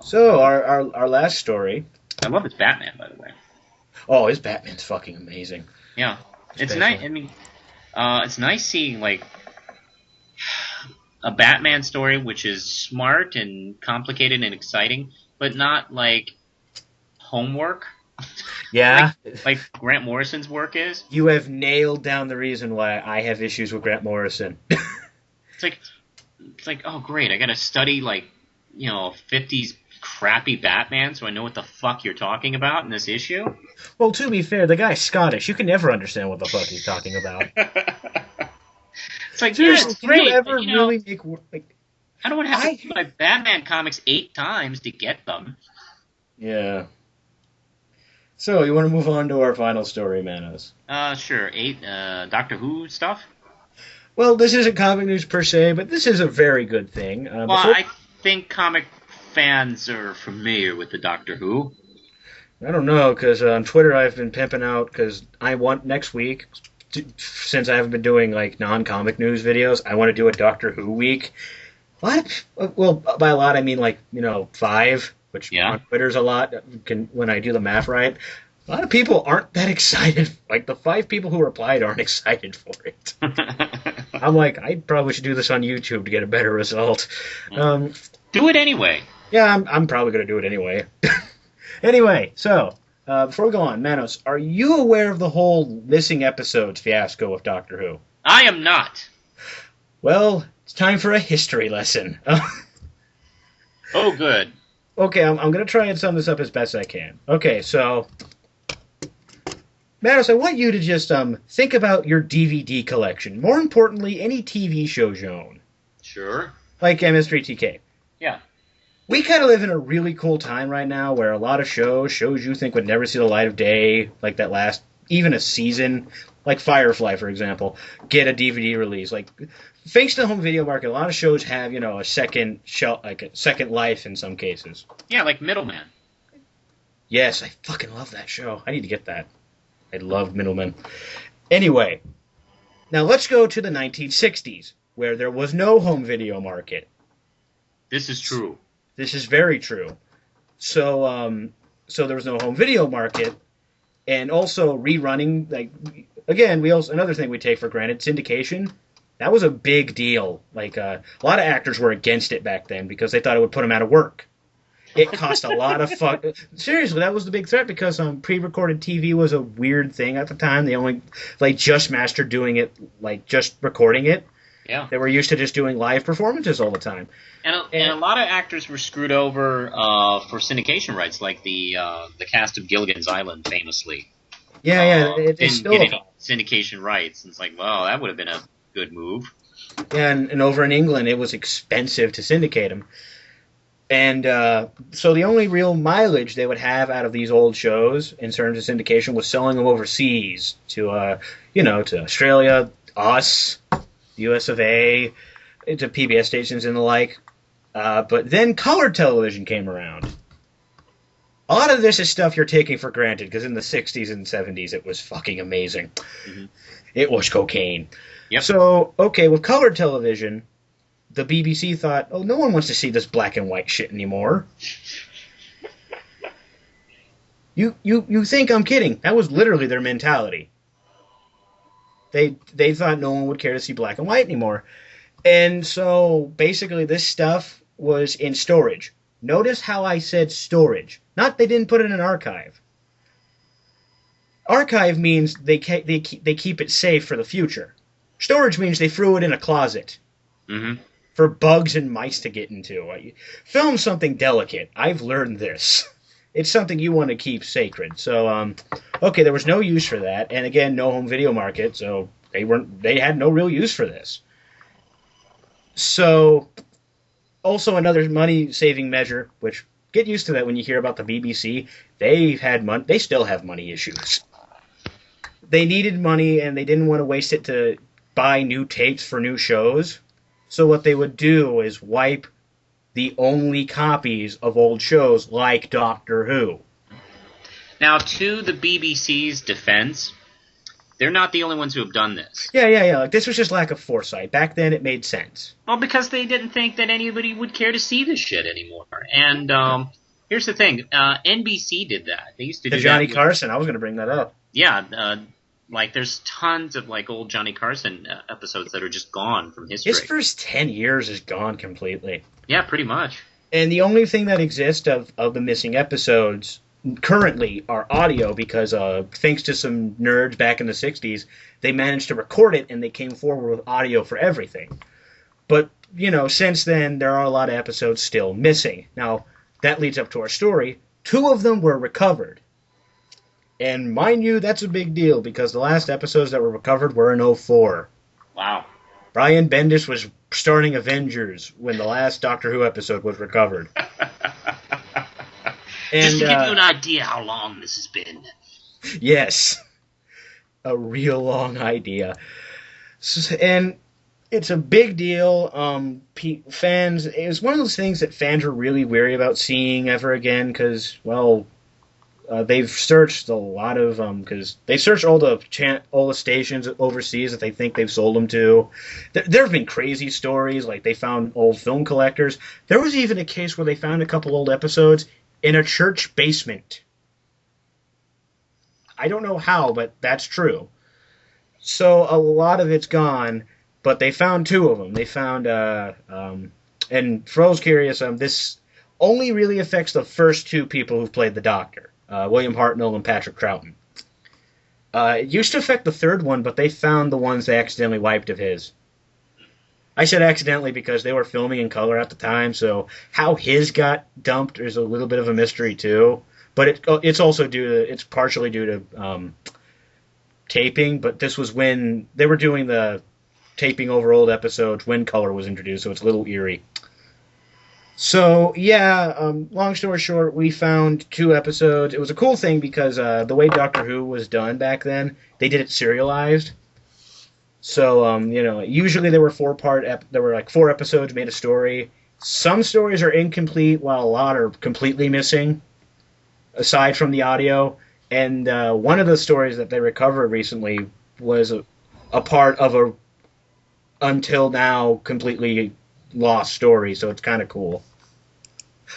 So our last story. I love his Batman, by the way. Oh, his Batman's fucking amazing. Yeah, it's nice. It's nice seeing like a Batman story which is smart and complicated and exciting, but not like homework. Yeah, like Grant Morrison's work is. You have nailed down the reason why I have issues with Grant Morrison. It's like, oh great, I gotta study 50s crappy Batman so I know what the fuck you're talking about in this issue. Well, to be fair, the guy's Scottish. You can never understand what the fuck he's talking about. It's like, seriously, yeah, great. You ever really make I don't want to have to read my Batman comics 8 times to get them. Yeah. So, you want to move on to our final story, Manos? Sure. 8, Doctor Who stuff? Well, this isn't comic news per se, but this is a very good thing. I think comic fans are familiar with the Doctor Who. I don't know, because on Twitter I've been pimping out, because I want next week, since I haven't been doing non-comic news videos, I want to do a Doctor Who week. By a lot I mean 5, which on Twitter's a lot, when I do the math right. A lot of people aren't that excited. The 5 people who replied aren't excited for it. I'm like, I probably should do this on YouTube to get a better result. Do it anyway. Yeah, I'm probably going to do it anyway. Anyway, so, before we go on, Manos, are you aware of the whole missing episodes fiasco of Doctor Who? I am not. Well, it's time for a history lesson. Oh, good. Okay, I'm going to try and sum this up as best I can. Okay, so, Manos, I want you to just think about your DVD collection. More importantly, any TV shows you own. Sure. Like MS3TK. Yeah. we kind of live in a really cool time right now where a lot of shows you think would never see the light of day, like that last, even a season, like Firefly, for example, get a DVD release. Like, thanks to the home video market, a lot of shows have, a second like a second life in some cases. Yeah, like Middleman. Yes, I fucking love that show. I need to get that. I love Middleman. Anyway, now let's go to the 1960s, where there was no home video market. This is true. This is very true. So there was no home video market, and also rerunning. Like, again, another thing we take for granted, syndication. That was a big deal. Like, a lot of actors were against it back then because they thought it would put them out of work. It cost a lot of fuck. Seriously, that was the big threat because pre-recorded TV was a weird thing at the time. They only just mastered doing it, just recording it. Yeah. They were used to just doing live performances all the time. And a lot of actors were screwed over for syndication rights, like the cast of Gilligan's Island, famously. Yeah, didn't still get any syndication rights. And it's like, well, that would have been a good move. Yeah, and over in England, it was expensive to syndicate them. And so the only real mileage they would have out of these old shows in terms of syndication was selling them overseas to, to Australia, us, US of A, to PBS stations and the like. But then color television came around. A lot of this is stuff you're taking for granted because in the 60s and 70s it was fucking amazing. Mm-hmm. It was cocaine. Yep. So, okay, with color television, the BBC thought, oh, no one wants to see this black and white shit anymore. You think I'm kidding? That was literally their mentality. They thought no one would care to see black and white anymore. And so, basically, this stuff was in storage. Notice how I said storage. Not they didn't put it in an archive. Archive means they keep it safe for the future. Storage means they threw it in a closet. Mm-hmm. For bugs and mice to get into. Film something delicate. I've learned this. It's something you want to keep sacred. So, okay, there was no use for that, and again, no home video market, so they had no real use for this. So, also another money-saving measure, which get used to that when you hear about the BBC. They still have money issues. They needed money, and they didn't want to waste it to buy new tapes for new shows. So what they would do is wipe the only copies of old shows like Doctor Who. Now, to the BBC's defense, they're not the only ones who have done this. Yeah. Like, this was just lack of foresight. Back then, it made sense. Well, because they didn't think that anybody would care to see this shit anymore. And here's the thing. NBC did that. They used to do that. Johnny Carson. I was going to bring that up. Yeah, there's tons of, old Johnny Carson episodes that are just gone from history. His first 10 years is gone completely. Yeah, pretty much. And the only thing that exists of the missing episodes currently are audio because, thanks to some nerds back in the 60s, they managed to record it and they came forward with audio for everything. But, since then, there are a lot of episodes still missing. Now, that leads up to our story. 2 of them were recovered. And mind you, that's a big deal because the last episodes that were recovered were in 2004. Wow. Brian Bendis was starting Avengers when the last Doctor Who episode was recovered. Just to give you an idea how long this has been. Yes. A real long idea. And it's a big deal. Fans, it's one of those things that fans are really weary about seeing ever again because, they've searched a lot of because they searched all the stations overseas that they think they've sold them to. There have been crazy stories, like they found old film collectors. There was even a case where they found a couple old episodes in a church basement. I don't know how, but that's true. So a lot of it's gone, but they found 2 of them. They found and for those curious, this only really affects the first 2 people who've played the Doctor. William Hartnell and Patrick Troughton. It used to affect the 3rd one, but they found the ones they accidentally wiped of his. I said accidentally because they were filming in color at the time, so how his got dumped is a little bit of a mystery too. But it's partially due to taping. But this was when they were doing the taping over old episodes when color was introduced, so it's a little eerie. So yeah, long story short, we found 2 episodes. It was a cool thing because the way Doctor Who was done back then, they did it serialized. So usually there were there were like 4 episodes made a story. Some stories are incomplete, while a lot are completely missing, aside from the audio. And one of the stories that they recovered recently was a part of a until now completely lost story. So it's kind of cool.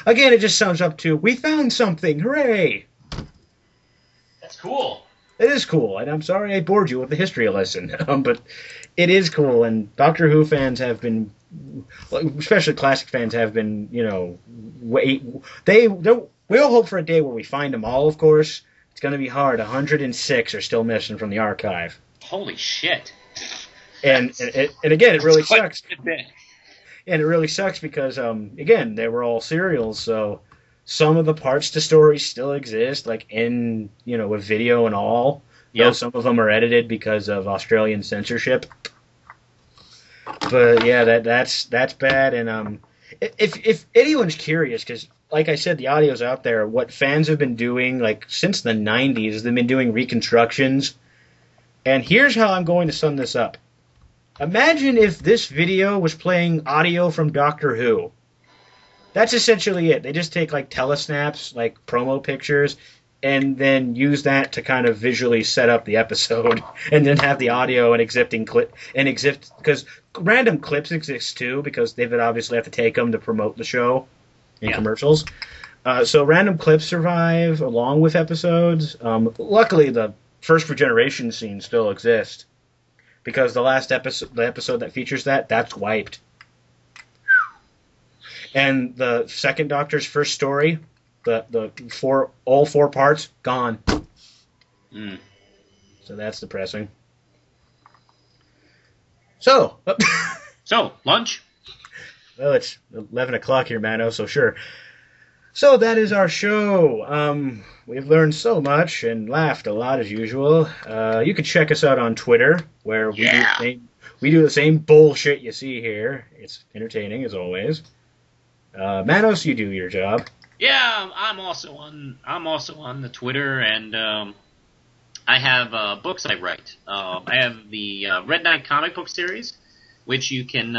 Again, it just sums up to we found something, hooray! That's cool. It is cool, and I'm sorry I bored you with the history lesson, but it is cool. And Doctor Who fans have been, especially classic fans, have been, wait. We'll hope for a day where we find them all. Of course, it's going to be hard. 106 are still missing from the archive. Holy shit! And again, it really sucks. A bit. And it really sucks because, again, they were all serials, so some of the parts to stories still exist, like in, with video and all. Yeah. Though some of them are edited because of Australian censorship. But yeah, that's bad. And if anyone's curious, because like I said, the audio's out there. What fans have been doing, like since the '90s, they've been doing reconstructions. And here's how I'm going to sum this up. Imagine if this video was playing audio from Doctor Who. That's essentially it. They just take like telesnaps, like promo pictures, and then use that to kind of visually set up the episode, and then have the audio and because random clips exist too, because they would obviously have to take them to promote the show in commercials. So random clips survive along with episodes. Luckily, the First Regeneration scene still exists, because the episode that features that's wiped. And the second Doctor's first story, all 4 parts, gone. Mm. So that's depressing. So, lunch? Well, it's 11 o'clock here, Mano, so sure. So that is our show. We've learned so much and laughed a lot as usual. You can check us out on Twitter, where we do the same bullshit you see here. It's entertaining as always. Manos, you do your job. Yeah, I'm also on the Twitter, and I have books I write. I have the Red Knight comic book series, which you can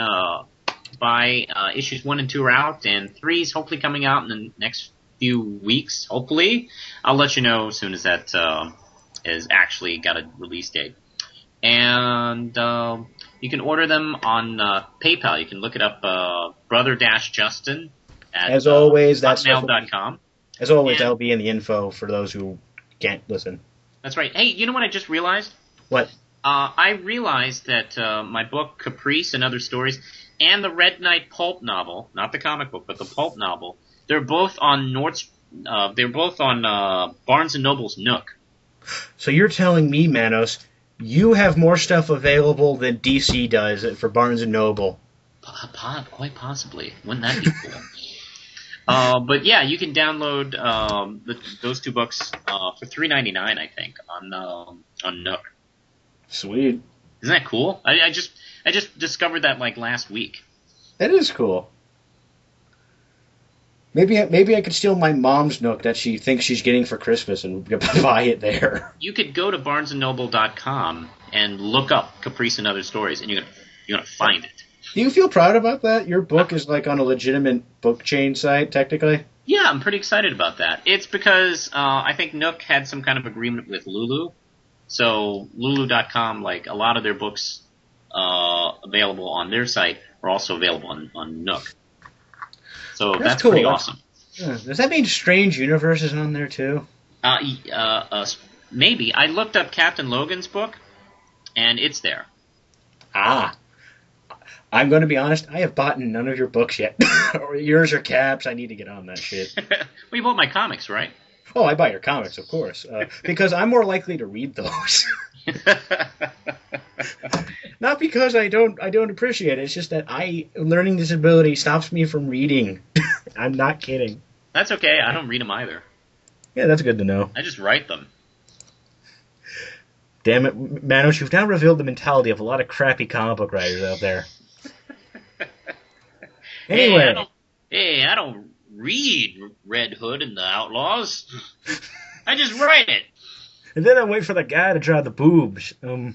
buy. Issues 1 and 2 are out, and 3 is hopefully coming out in the next few weeks. Hopefully, I'll let you know as soon as that is actually got a release date. And you can order them on PayPal. You can look it up, Brother-Justin at as always, hotmail.com. As always, that'll be in the info for those who can't listen. That's right. Hey, you know what I just realized? What? I realized that my book, Caprice and Other Stories, and the Red Knight pulp novel, not the comic book, but the pulp novel, they're both on Barnes & Noble's Nook. So you're telling me, Manos, you have more stuff available than DC does for Barnes & Noble? Quite possibly. Wouldn't that be cool? But yeah, you can download those 2 books for $3.99, I think, on Nook. Sweet. Isn't that cool? I just discovered that like last week. That is cool. Maybe I could steal my mom's Nook that she thinks she's getting for Christmas and buy it there. You could go to BarnesandNoble.com and look up Caprice and Other Stories, and you're gonna find it. Do you feel proud about that? Your book is like on a legitimate book chain site, technically? Yeah, I'm pretty excited about that. It's because I think Nook had some kind of agreement with Lulu. So Lulu.com, like a lot of their books available on their site are also available on Nook. So that's cool. Pretty awesome. Does that mean Strange Universe is on there too? Maybe. I looked up Captain Logan's book, and it's there. Ah. I'm going to be honest, I have bought none of your books yet. Or yours or Cap's. I need to get on that shit. Well, you bought my comics, right? Oh, I buy your comics, of course. Because I'm more likely to read those. Not because I don't appreciate it. It's just that learning disability stops me from reading. I'm not kidding. That's okay. I don't read them either. Yeah, that's good to know. I just write them. Damn it, Manos, you've now revealed the mentality of a lot of crappy comic book writers out there. Anyway. Hey, I don't read Red Hood and the Outlaws. I just write it. And then I wait for the guy to draw the boobs. I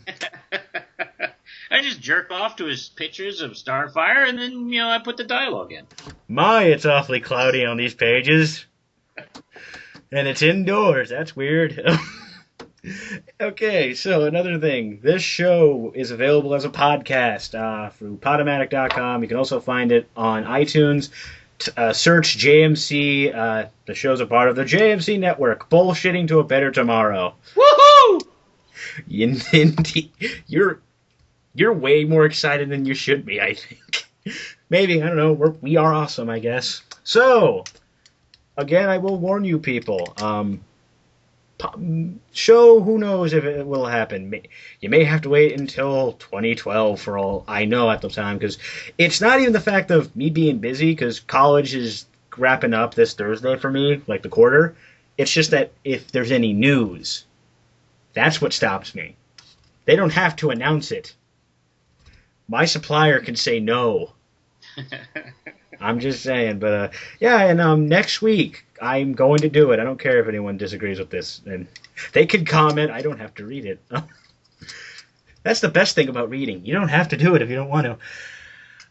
just jerk off to his pictures of Starfire, and then, I put the dialogue in. My, it's awfully cloudy on these pages. And it's indoors. That's weird. Okay, so another thing. This show is available as a podcast through Podomatic.com. You can also find it on iTunes. Search JMC. The show's a part of the JMC network. Bullshitting to a better tomorrow. Woohoo! You're way more excited than you should be, I think. Maybe, I don't know. We are awesome, I guess. So, again, I will warn you people. Show, who knows if it will happen. You may have to wait until 2012 for all I know at the time, because it's not even the fact of me being busy, because college is wrapping up this Thursday for me, like the quarter. It's just that if there's any news, that's what stops me. They don't have to announce it. My supplier can say no. I'm just saying, but yeah, and next week I'm going to do it. I don't care if anyone disagrees with this, and they can comment. I don't have to read it. That's the best thing about reading. You don't have to do it if you don't want to.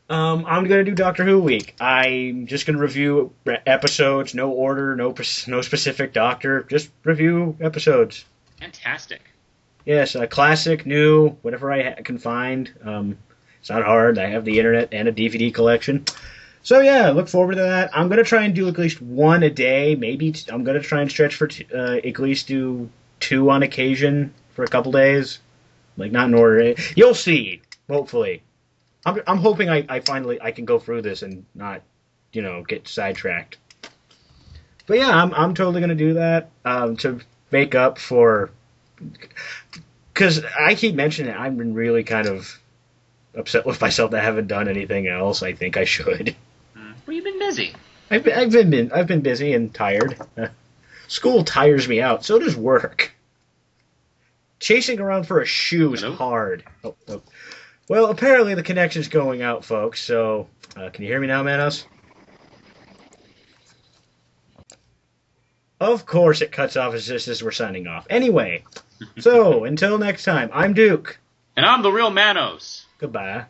I'm going to do Doctor Who week. I'm just going to review episodes, no order, no specific doctor, just review episodes. Fantastic. Yes, classic, new, whatever I can find. It's not hard. I have the internet and a DVD collection. So yeah, look forward to that. I'm going to try and do at least one a day. Maybe I'm going to try and stretch for at least do 2 on occasion for a couple days. Like, not in order. You'll see, hopefully. I'm hoping I finally I can go through this and not, get sidetracked. But yeah, I'm totally going to do that to make up for... Because I keep mentioning it, I've been really kind of upset with myself that I haven't done anything else. I think I should. Well, you've been busy. I've been busy and tired. School tires me out. So does work. Chasing around for a shoe is hard. Oh. Well, apparently the connection's going out, folks. So, can you hear me now, Manos? Of course it cuts off as we're signing off. Anyway, so until next time, I'm Duke. And I'm the real Manos. Goodbye.